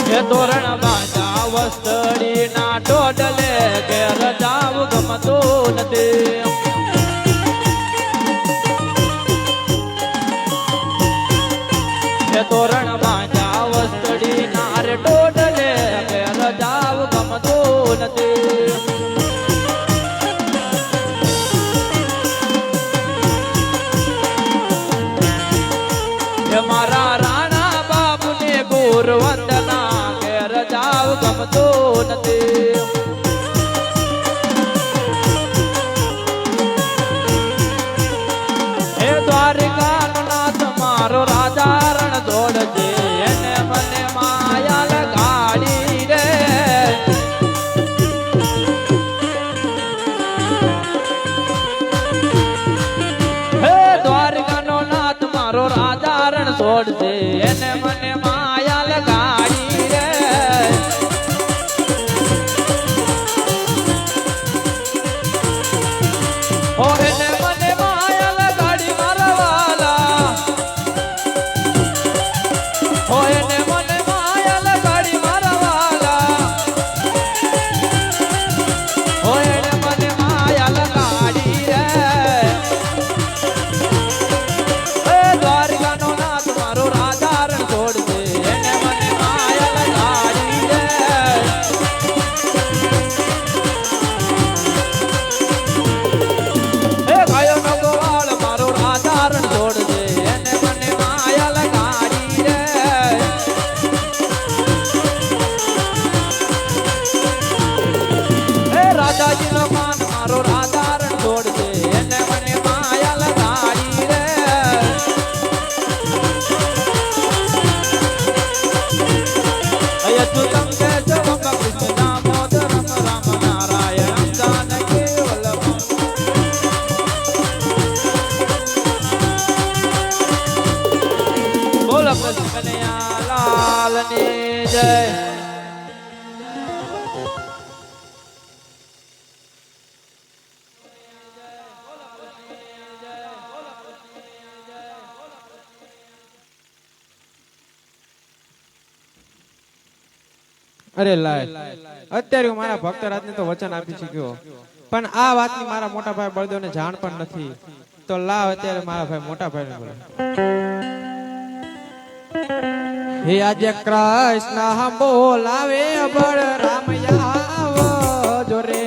હે તોરણ બાંધા વસ્તડી ના ટોડલે ઘેર જાવ ગમતું નથી હે તોરણ બાંધા વસ્તડી ના રે ટોડલે ઘેર જાવ ગમતું નથી હે મારા રાણા બાબુને ગુર વંદના ઘેર જાવ ગમતું નથી હે દ્વારિકાનો નાથ મારો રાજા રણ દોડજે એને મને માયા લગાડી રે હે દ્વારિકાનો નાથ મારો રાજા રણ છોડજે એને મને માયા લગાડી રે ઓ એને મને માયા લગાડી મારા વાલા ઓ એને મને માયા લગાડી મારા વાલા ઓ એને મને માયા લગાડી રે હે દ્વારિકાનો નાથ મારો રાજા રણ છોડજે એને મને માયા લગાડી રે હે ગાયોનો ગોવાળ મારો રાજા રણ છોડજે એને મને માયા લગાડી રે હે રાજાજીનો માન મારો રાજા રણ છોડજે એને મને માયા લગાડી રે અયચ્યુતમ કેશવમ કૃષ્ણ દામોદરમ રામ નારાયણમ જાનકી વલ્લભમ બોલો કૃષ્ણ કનૈયા લાલની જય અરે લાય અત્યારે હું મારા ભક્ત રાજને તો વચન આપી ચૂક્યો પણ આ વાતની મારા મોટા ભાઈ બળદેવને જાણ પણ નથી તો લાવ અત્યારે મારા ભાઈ મોટા ભાઈને બોલે. હે આજે કૃષ્ણ બોલાવે બળરામ આવો જો રે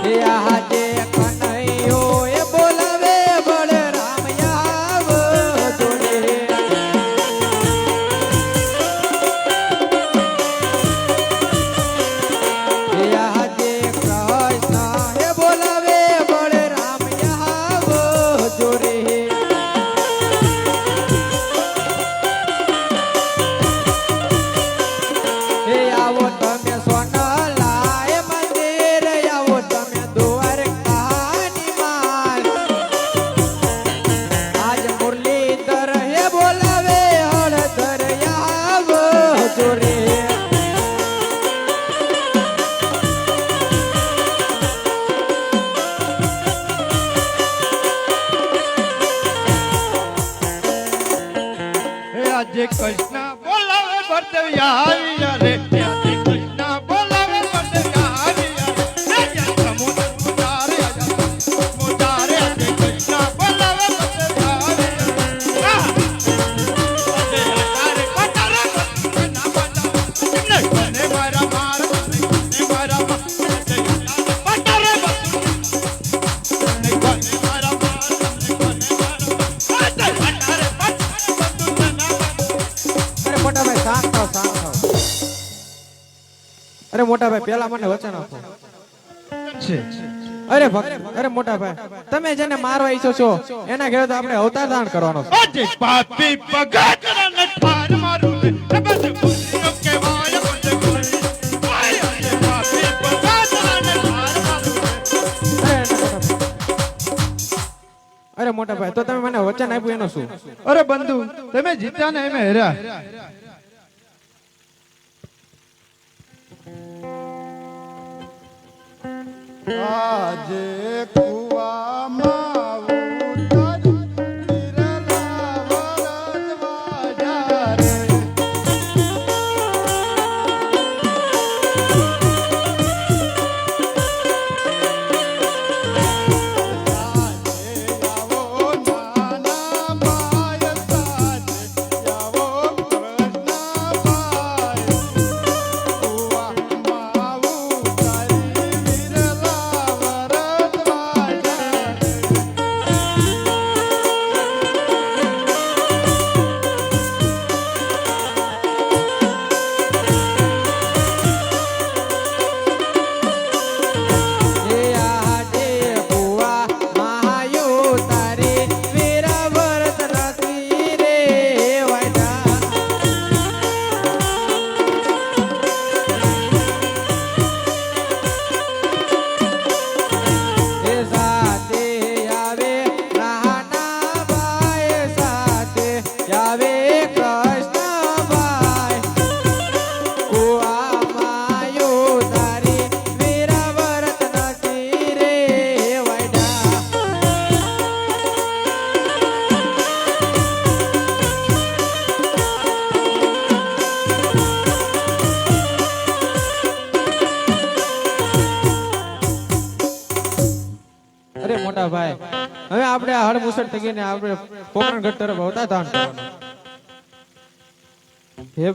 હે આજે કનૈયો એ બોલાવે બળરામ આવો જો રે હે આજે કૃષ્ણ એ બોલાવે બળરામ આવો જો રે કૃષ્ણ બોલાવે બળદેવિયા આવ્યા રે રાધે કૃષ્ણ બોલાવે બળદેવિયા આવ્યા રે સમુદ્ર મુજારે મુજારે રાધે કૃષ્ણ બોલાવે બળદેવિયા આવ્યા રે પટારે ના પટા ને કોને મારા માર ને મારા પટારે ને કોને મારા માર ને કોને મારા પટારે અરે મોટા ભાઈ શાંત થાવ શાંત થાવ. અરે મોટા ભાઈ પેલા મને વચન આપો. અરે મોટા ભાઈ તમે જેને મારવા ઈચ્છો છો એના ઘરે તો આપણે અવતાર દાન કરવાનો છે. અજે પાપી પગાકરા ન ઠાર મારું લે બસ ભૂલ્યો કેવાય બોલે બોલે અજે પાપી પગાકરા ન ઠાર મારું અરે મોટા ભાઈ તો તમે મને વચન આપ્યું એનું શું? અરે બંધુ તમે જીત્યા ને એમે હેર્યા આજે કુવામાં ઉતર વિરલા વરદવાજા રે અરે મોટા ભાઈ હવે આપણે આ હળ મુસળ થઈ ગઈને આપણે પોકરણગઢ તરફ અવતાર દાન કરવાનું. હે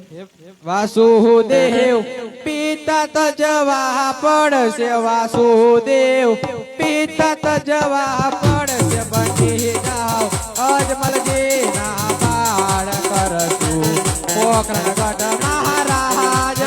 વાસુદેવ પિતા તજવા પડશે વાસુદેવ પિતા તજવા પડશે બની જાઓ અજમલજી ના પાડ કરશું પોકરણગઢ મહારાજ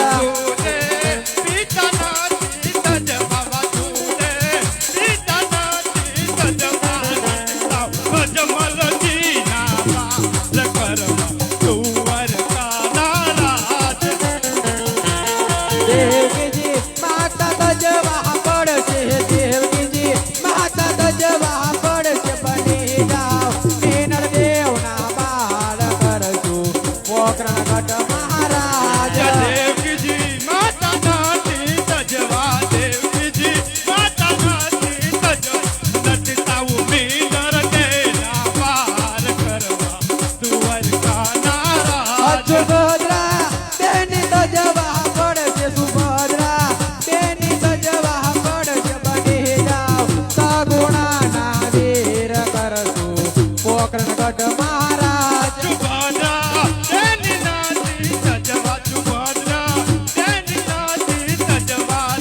દેવકીજી માતા તજવા પડશે દેવકીજી માતા તજવા પડશે બની જાઓ મેનર દેવ ના બાળ કરશું પોકરણગઢ મહારાજ દેવકીજી માતા નાથી તજવા દેવકીજી માતા નાથી તજવા નટતાઉ મીનર દેના પાર કરવા દ્વારકા નારાજ સુભદ્રા તેની તજવા પડશે સુભદ્રા તેની તજવા પડશે બની જાઓ સગુણા ના વીર કરશું પોકરણગઢ મહારાજ સુભદ્રા તેની નાથી તજવા સુભદ્રા તેની નાથી તજવા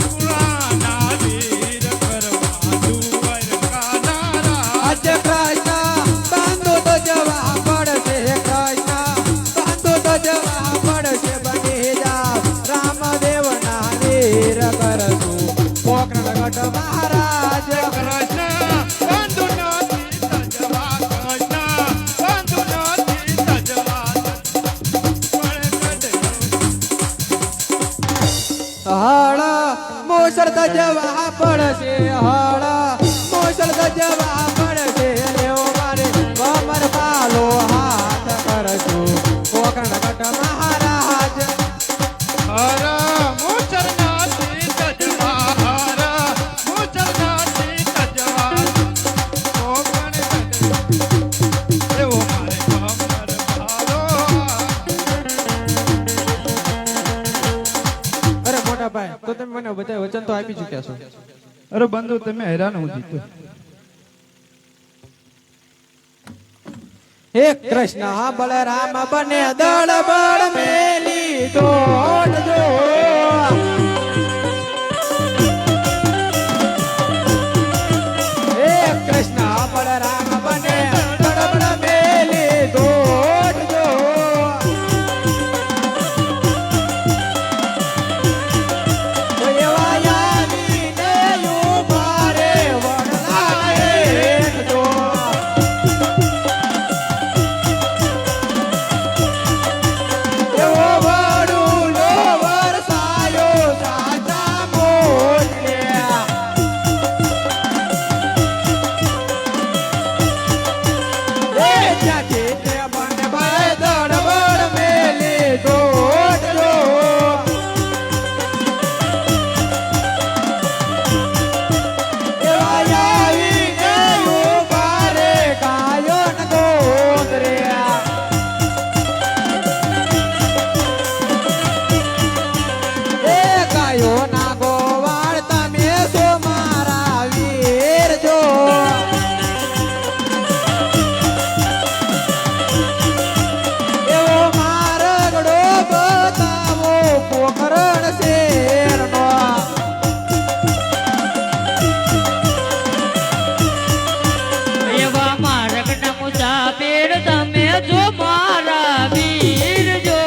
પુરાના વીર કરવા દ્વારકા નારાજ અજ કૃષ્ણ બંધુ તજવા પડશે કૃષ્ણ બંધુ તજવા પડશે બની જાઓ રામદેવ ના વીર કરશું પોકરણગઢ મહારાજ કૃષ્ણ બંધુ નાથી તજવા કૃષ્ણ બંધુ નાથી તજવા હળ મોસળ તજવા પડશે હળ મોસળ તજવા પડશે લેવો મારે કમર પાલો હાથ કરશું પોકરણગઢ મહારાજ હર મોચર નાથી તજવા હર મોચર નાથી તજવા કોકણ એવો મારે કમર મોટા ભાઈ તો તમે મને બધા વચન તો આપી ચૂક્યા છો. અરે બંધુ તમે હેરાન હું જીતો હે કૃષ્ણ બલરામ બને દળ બળ મેલી દોડજો. હે કૃષ્ણ બલરામ બને દળ બળ મેલી દોડજો. એવા આવીને ઉભા રે વડલા હેઠજો. એવો વડુલો વરસાયો સાચા મોજલ્યા. એ ત્યાંથી તે બને ભાઈ દળબળ મેલી દોડજો. એવા આવીને ઉભા રે ગાયન ગોંદર્યા. એ ગાયો ના ગોવાળ તમે છો મારા વીર જો. એવો મારગડો બતાવો પોખરણ શેરનો. એવા મારકના મુસાફિર તમે જો મારા વીર જો.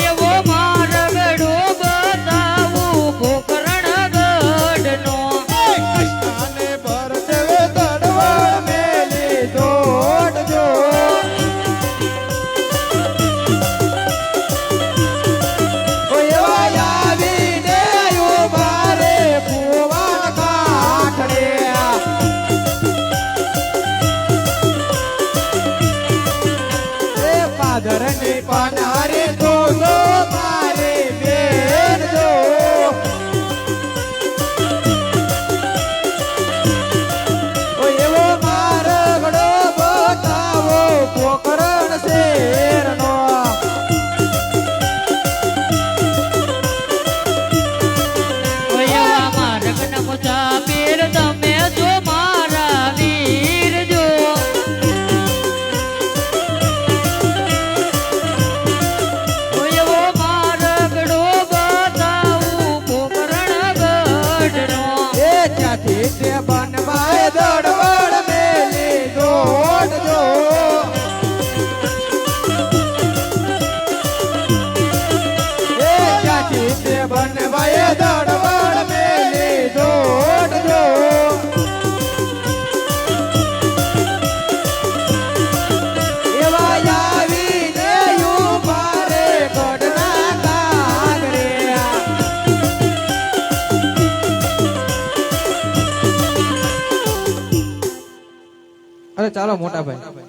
એવો મારગડો બતાવું પોકરણ ગઢનો. કૃષ્ણને ભરદેવે દળવળ મેલી દોડજો. એવા આવીને ઉભા રે ભુવન કાઠડ્યા. એ પાદરની પનારી દોસો મારી બેન જો. એવો મારગડો બતાવો પોકરણ શેરનો. એવા મારકના મુસાફિર તમે જો મારા વીર જો. એવો મારગડો બતાવું પોકરણ ગઢનો. એ ત્યાંથી તે બનવાય દળવળ મેલી દોડજો. એ ત્યાંથી તે બનવાય દળવળ મેલી દોડજો. એવા આવીને ઉભા રે ગઢના કાંગરિયા. અરે ચાલો મોટા ભાઈ.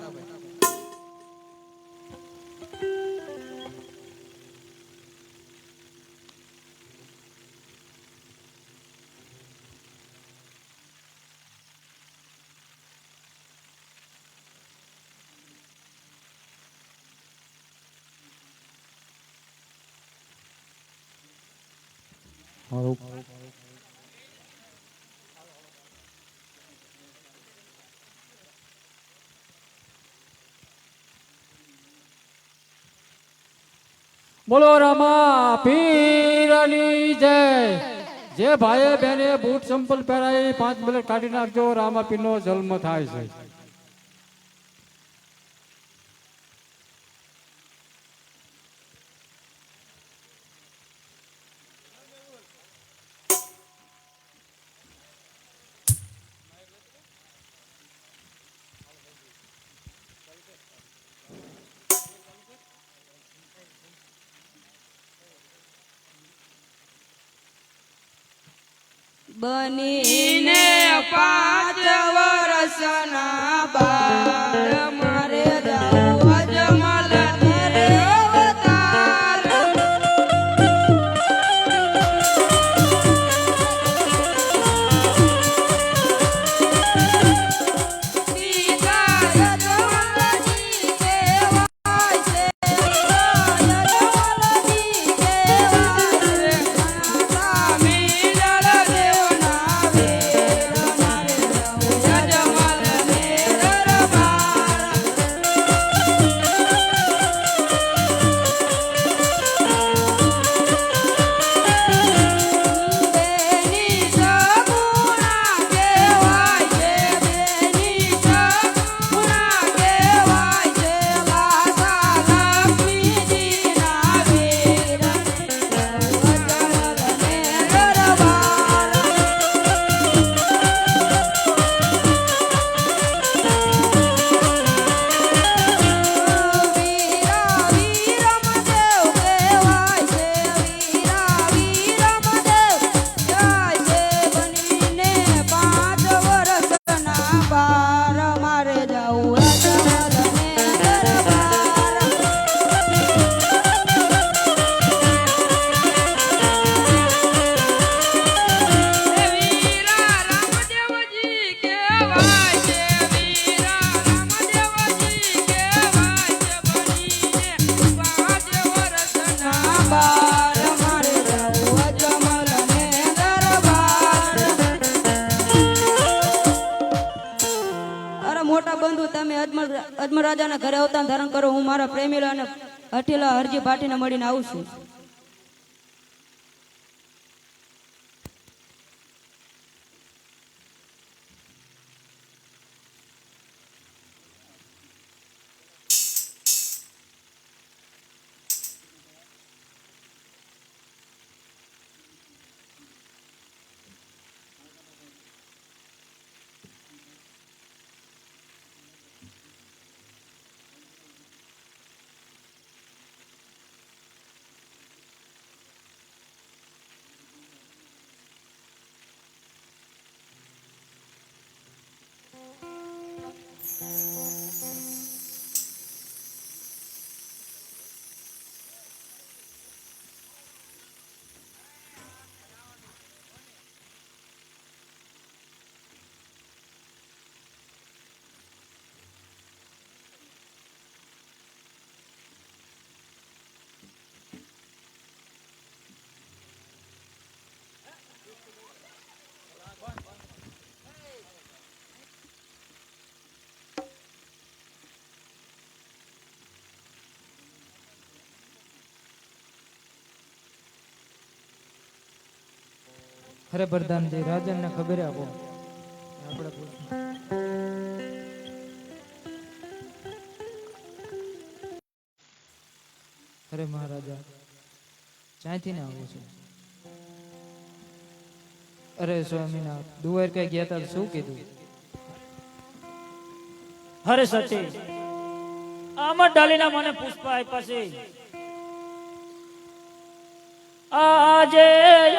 બોલો રામા પીરની જય. જે ભાઈએ બેને બૂટ ચંપલ પહેરાવી 5 મિનિટ કાઢી નાખજો. રામા પીરનો જન્મ થાય છે. બનીને 5 વર્ષના બાળ અજમરાજાના ઘરે અવતાર ધારણ કરો. હું મારા પ્રેમીલા અને હઠીલા હરજી ભાટીને મળીને આવું છું. અરે પ્રધાનજી રાજનને ખબર આપો આપણે પૂછવું. અરે મહારાજા ક્યાંથી ને આવું છું? અરે સ્વામીનાથ દુવાર કઈ ગયા તા શું કીધું? અરે સતી આમાં ડાલીના મને પુષ્પ આપ્યા છે. આજે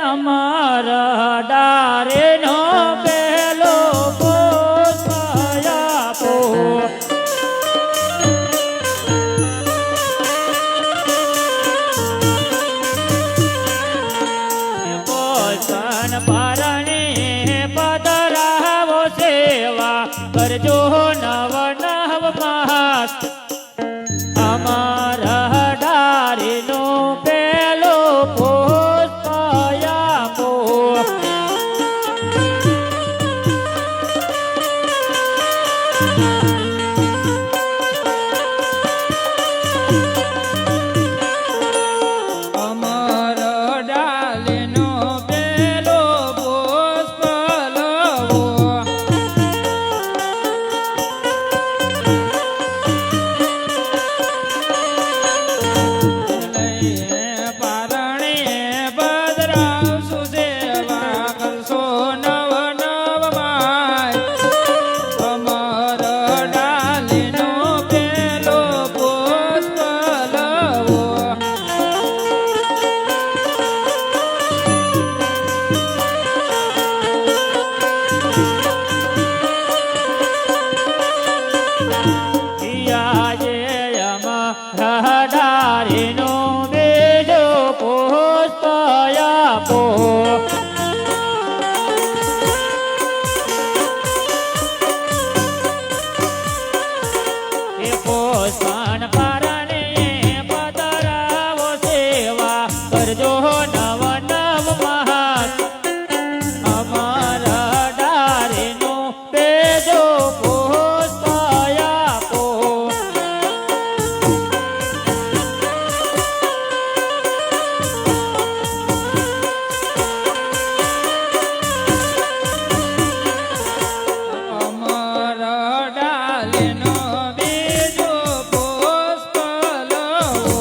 અમારા ડારે નો પેલો પુષ્પ આપો. પોષણ પારણે પધરાવો સેવા કરજો નવ નવ માસ. અમારા ડારે નો પેલો પુષ્પ આપો. અમારા ડાલીનો પેલો પુષ્પ લવો. લઈને પારણે પધરાવશું સેવા કરશો નવ નવ માય. અમારા ડાલીનો પેલો પુષ્પ લવો. આજે અમારા ડારે નો બીજો પુષ્પ આપો. એ પોષણ પારણે પધરાવો સેવા કરજો નવ નવ માસ. અમારા ડારે નો બીજો પુષ્પ આપો. અમારા ડાલીનો બીજો પુષ્પ લવો.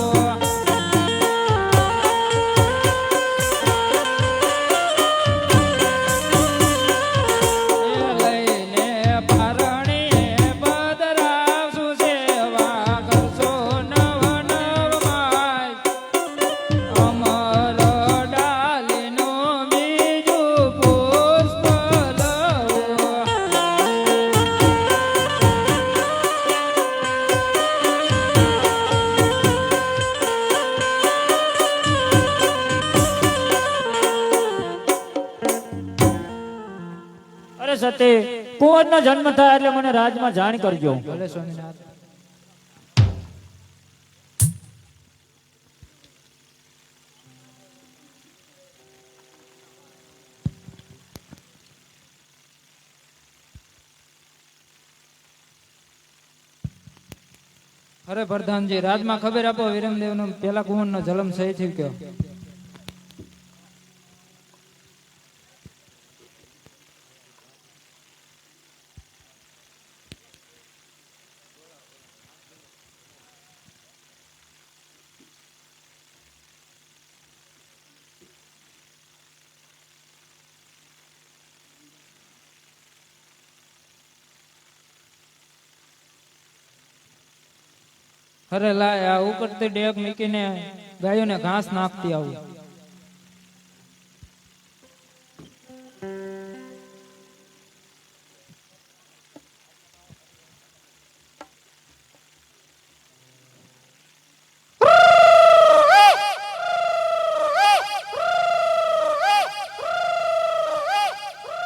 લઈને પારણે પધરાવશું સેવા કરશો નવ નવ માય. અમારા ડાલીનો બીજો પુષ્પ લવો. અરે સતે કુંવરનો જન્મ થાય એટલે મને રાજમાં જાણ કરજો. ભલે સ્વામિનાથ. અરે પ્રધાનજી રાજમાં ખબર આપો વિરમદેવ નો પેલા કુંવર નો જન્મ સહી થયો કયો? અરે લાય આ ઉકળતી ડેક મૂકીને ગાયોને ઘાસ નાખતી આવું.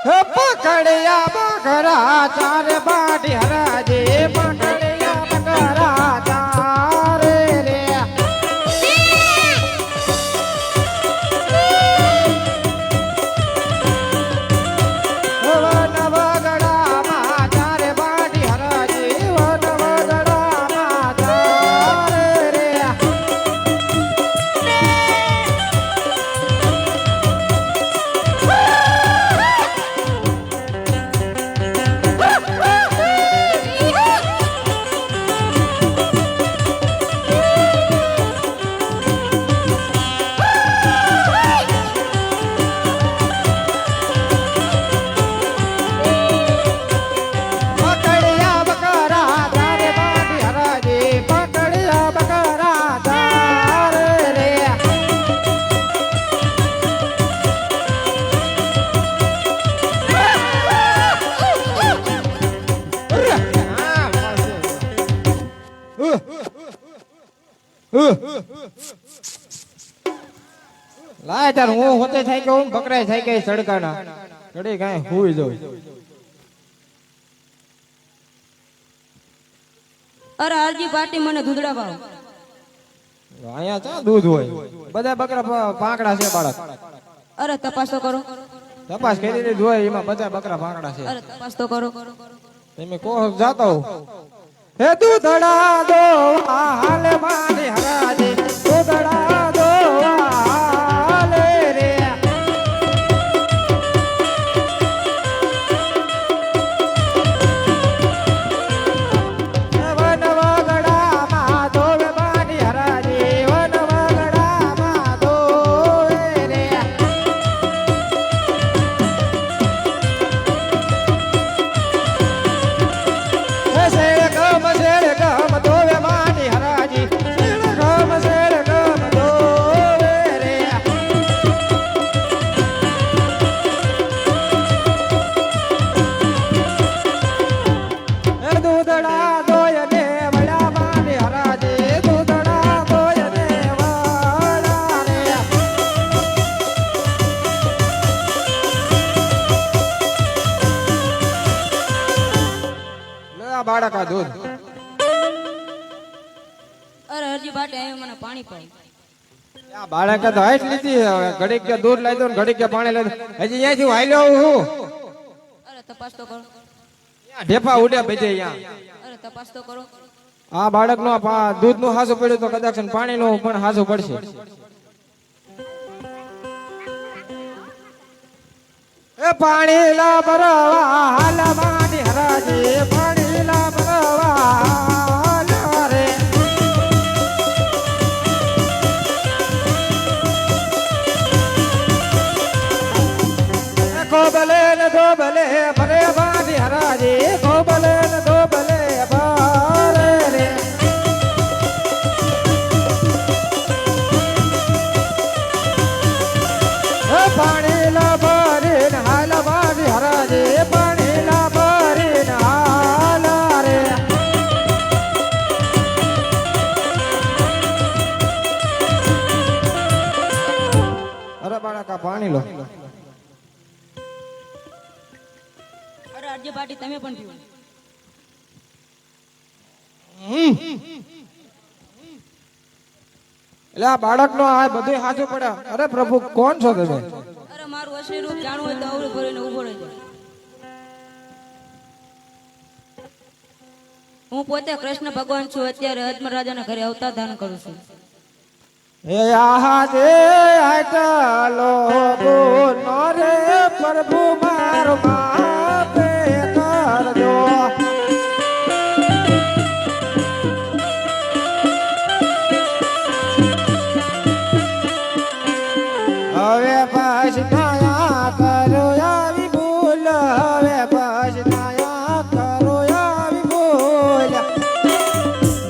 હે પકડ્યા બકરા ચારે બાટી હરાજે પકડ્યા બકરા ચારે રે વન વગડામાં ચારે બાટી હરાજે વન વગડામાં ચારે રે પકડ્યા બકરા ચારે બાટી હરાજે પકડ્યા બકરા ચારે રે લાય તાર હું હોતે થાય કે હું બકરાય થાય કે સડકાના ઘડી કાંઈ હુઈ જાઉં. અરે આરજી પાટી મને દૂધડા ભાવ. અહીંયા ચા દૂધ હોય બધા બકરા પાંકડા છે બાળક. અરે તપાસ તો કરો. તપાસ કરી લીધી હોય એમાં બધા બકરા પાંકડા છે. અરે તપાસ તો કરો. તમે કો જાતો હે દૂધડા દો હાલ મારી હરાજે દૂધડા દો હાલ રે વન વગડામાં ધોવે મારી હરાજે વન વગડામાં ધોવે રે શેર ગમ ધોવે માની હરાજી શેર ગમ ધોવે રે દૂધડા દોય ને વડા માની હરાજી દૂધડા દોય ને વડા રે લે આ બાળક આ દૂધ અરે હરજી પાટી આવ્યો મને પાણી પાઈ. આ બાળકે તો હાઈટ લીધી હવે ઘડીક કે દૂધ લઈ દો ને ઘડીક કે પાણી લઈ દો હજી અહીંયાથી હાલ્યો આવું હું અરે તપાસ તો કરો. અહીંયા ઢેફા ઉડ્યા બધે અહીંયા અરે તપાસ તો કરો. આ બાળકનો દૂધ નું હાસું પડ્યું તો કદાચ પાણી નું પણ હાસું પડશે. એ પાણી લા ભરવા હાલ માની હરાજી પાણી લા ભરવા હાલ રે કોબલે ને ધોબલે ભરે માની હરાજી કોબલે ને ધોબલે ભરે રે પાણી લા ભરીને હાલ મારી હરાજી પાણી લા ભરીને હાલ રે અરે બાળકા પાણી લો અરે હરજી પાટી તમે પણ પીવો. એટલે આ બાળક નો આ બધું સાચું પડે. અરે પ્રભુ કોણ છો તમે? અરે મારું અસલી રૂપ જાણવું હોય તો અવળું ભરીને ઉભો રહી જાય. હું પોતે કૃષ્ણ ભગવાન છું. અત્યારે અજમલ રાજાના ઘરે અવતાર ધારણ કરું છું. હે આહાજે આટલો ગુનો રે પ્રભુ મારો માપે કરજો. હવે પછતાયા કરો આવી ભૂલ, હવે પછતાયા કરો આવી ભૂલ.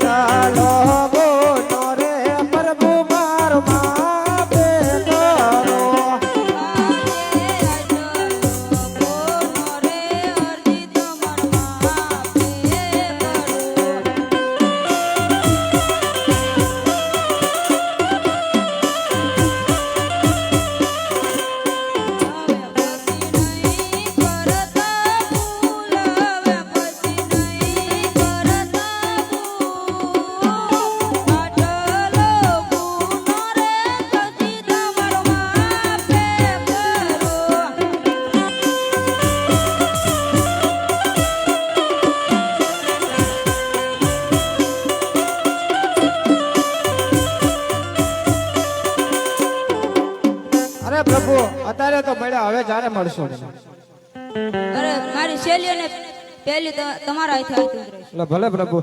ચાલો ગુનો રે પ્રભુ મારો માપે કરો. અરે પ્રભુ અત્યારે તો મળ્યા, હવે જ્યારે મળશો. અરે મારી શૈલીઓને પહેલી તમારા હાથે આવતી ઉતરે. એટલે ભલે પ્રભુ.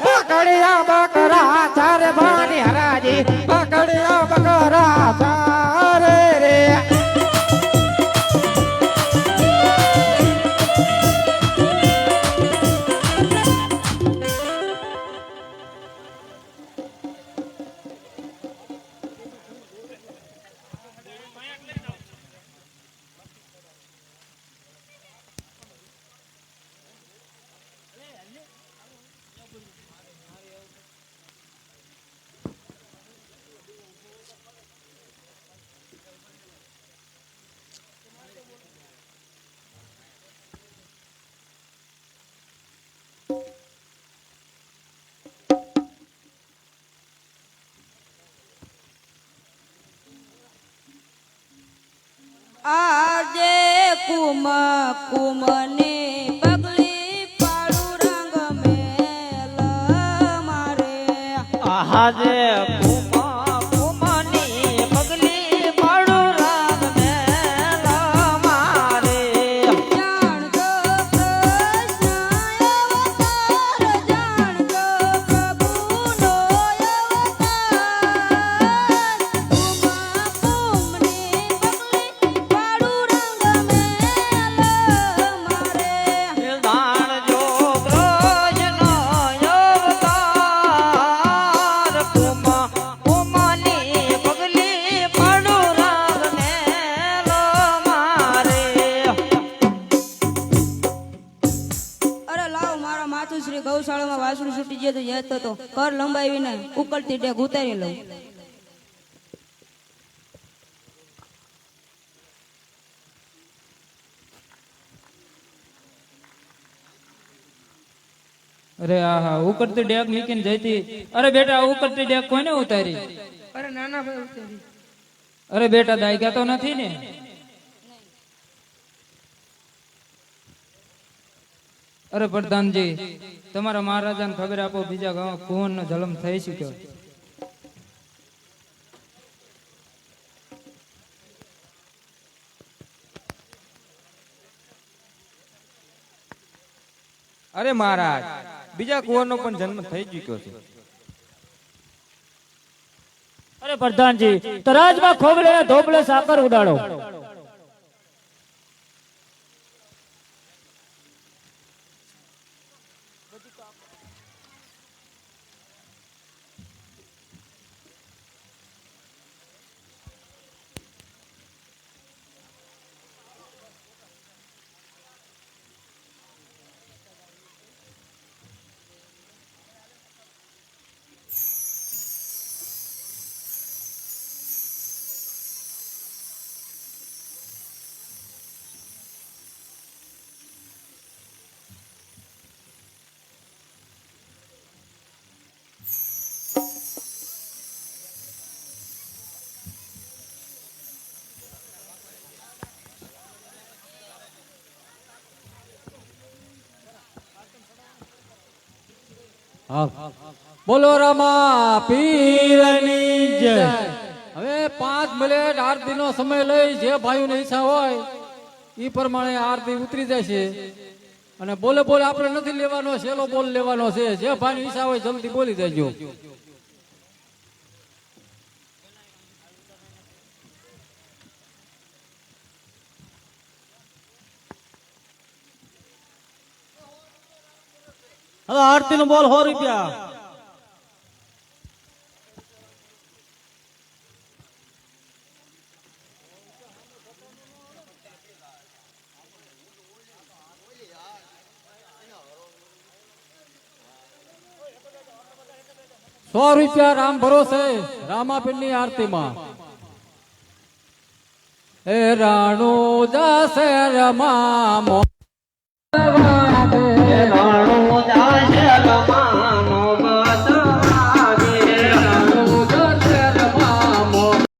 પકડ્યા બકરા ચારે ભાની હરાજી, પકડ્યા બકરા ચારે રે. આજે કુમ કુમને પગલી પાડું રંગ મેલ મારે. આજે કુમની પગલી પાડું રાગ મેલા મારે. જાણજો કૃષ્ણ અવતાર, જાણજો પ્રભુનો અવતાર. કુમની પગલી પાડું રંગ મેલ મારે. જાણજો કૃષ્ણ અવતાર. કુમની પગલી પાડું રાગ મેલા મારે. અરે લાવ મારા માથું શ્રી ગૌશાળામાં વાસણું છૂટી જતો તો કર લંબાવીને ઉકળતી ટેક ઉતારી લઉં. અરે આહા ઉકળતી ડેક મૂકીને જતી. અરે બેટા ઉકળતી ડેક કોને ઉતારી? અરે નાના ભાઈ ઉતારી. અરે બેટા દાયકા તો નથી ને? અરે પ્રધાનજી તમારા મહારાજાને ખબર આપો, બીજા ગામ કુંવરનો જન્મ થઈ શક્યો. અરે મહારાજ, બીજા કુંવરનો પણ જન્મ થઈ ચૂક્યો છે. અરે પ્રધાનજી, તરાજમાં ખોબલે ને ધોબલે સાકર ઉડાડો. હા બોલો રામા પીરની જય. હવે 5 મિનિટ આરતીનો સમય લઈ જે ભાઈઓની ઈચ્છા હોય એ પ્રમાણે આરતી ઉતરી જશે અને બોલે બોલે આપણે નથી લેવાનો, છેલ્લો બોલ લેવાનો છે. જે ભાઈની ઈચ્છા હોય જલ્દી બોલી દેજો. હવે આરતી નો બોલ 100 રૂપિયા. ₹100 રામ ભરોસે રામાપીરની આરતીમાં. એ રાણો દાસે રમા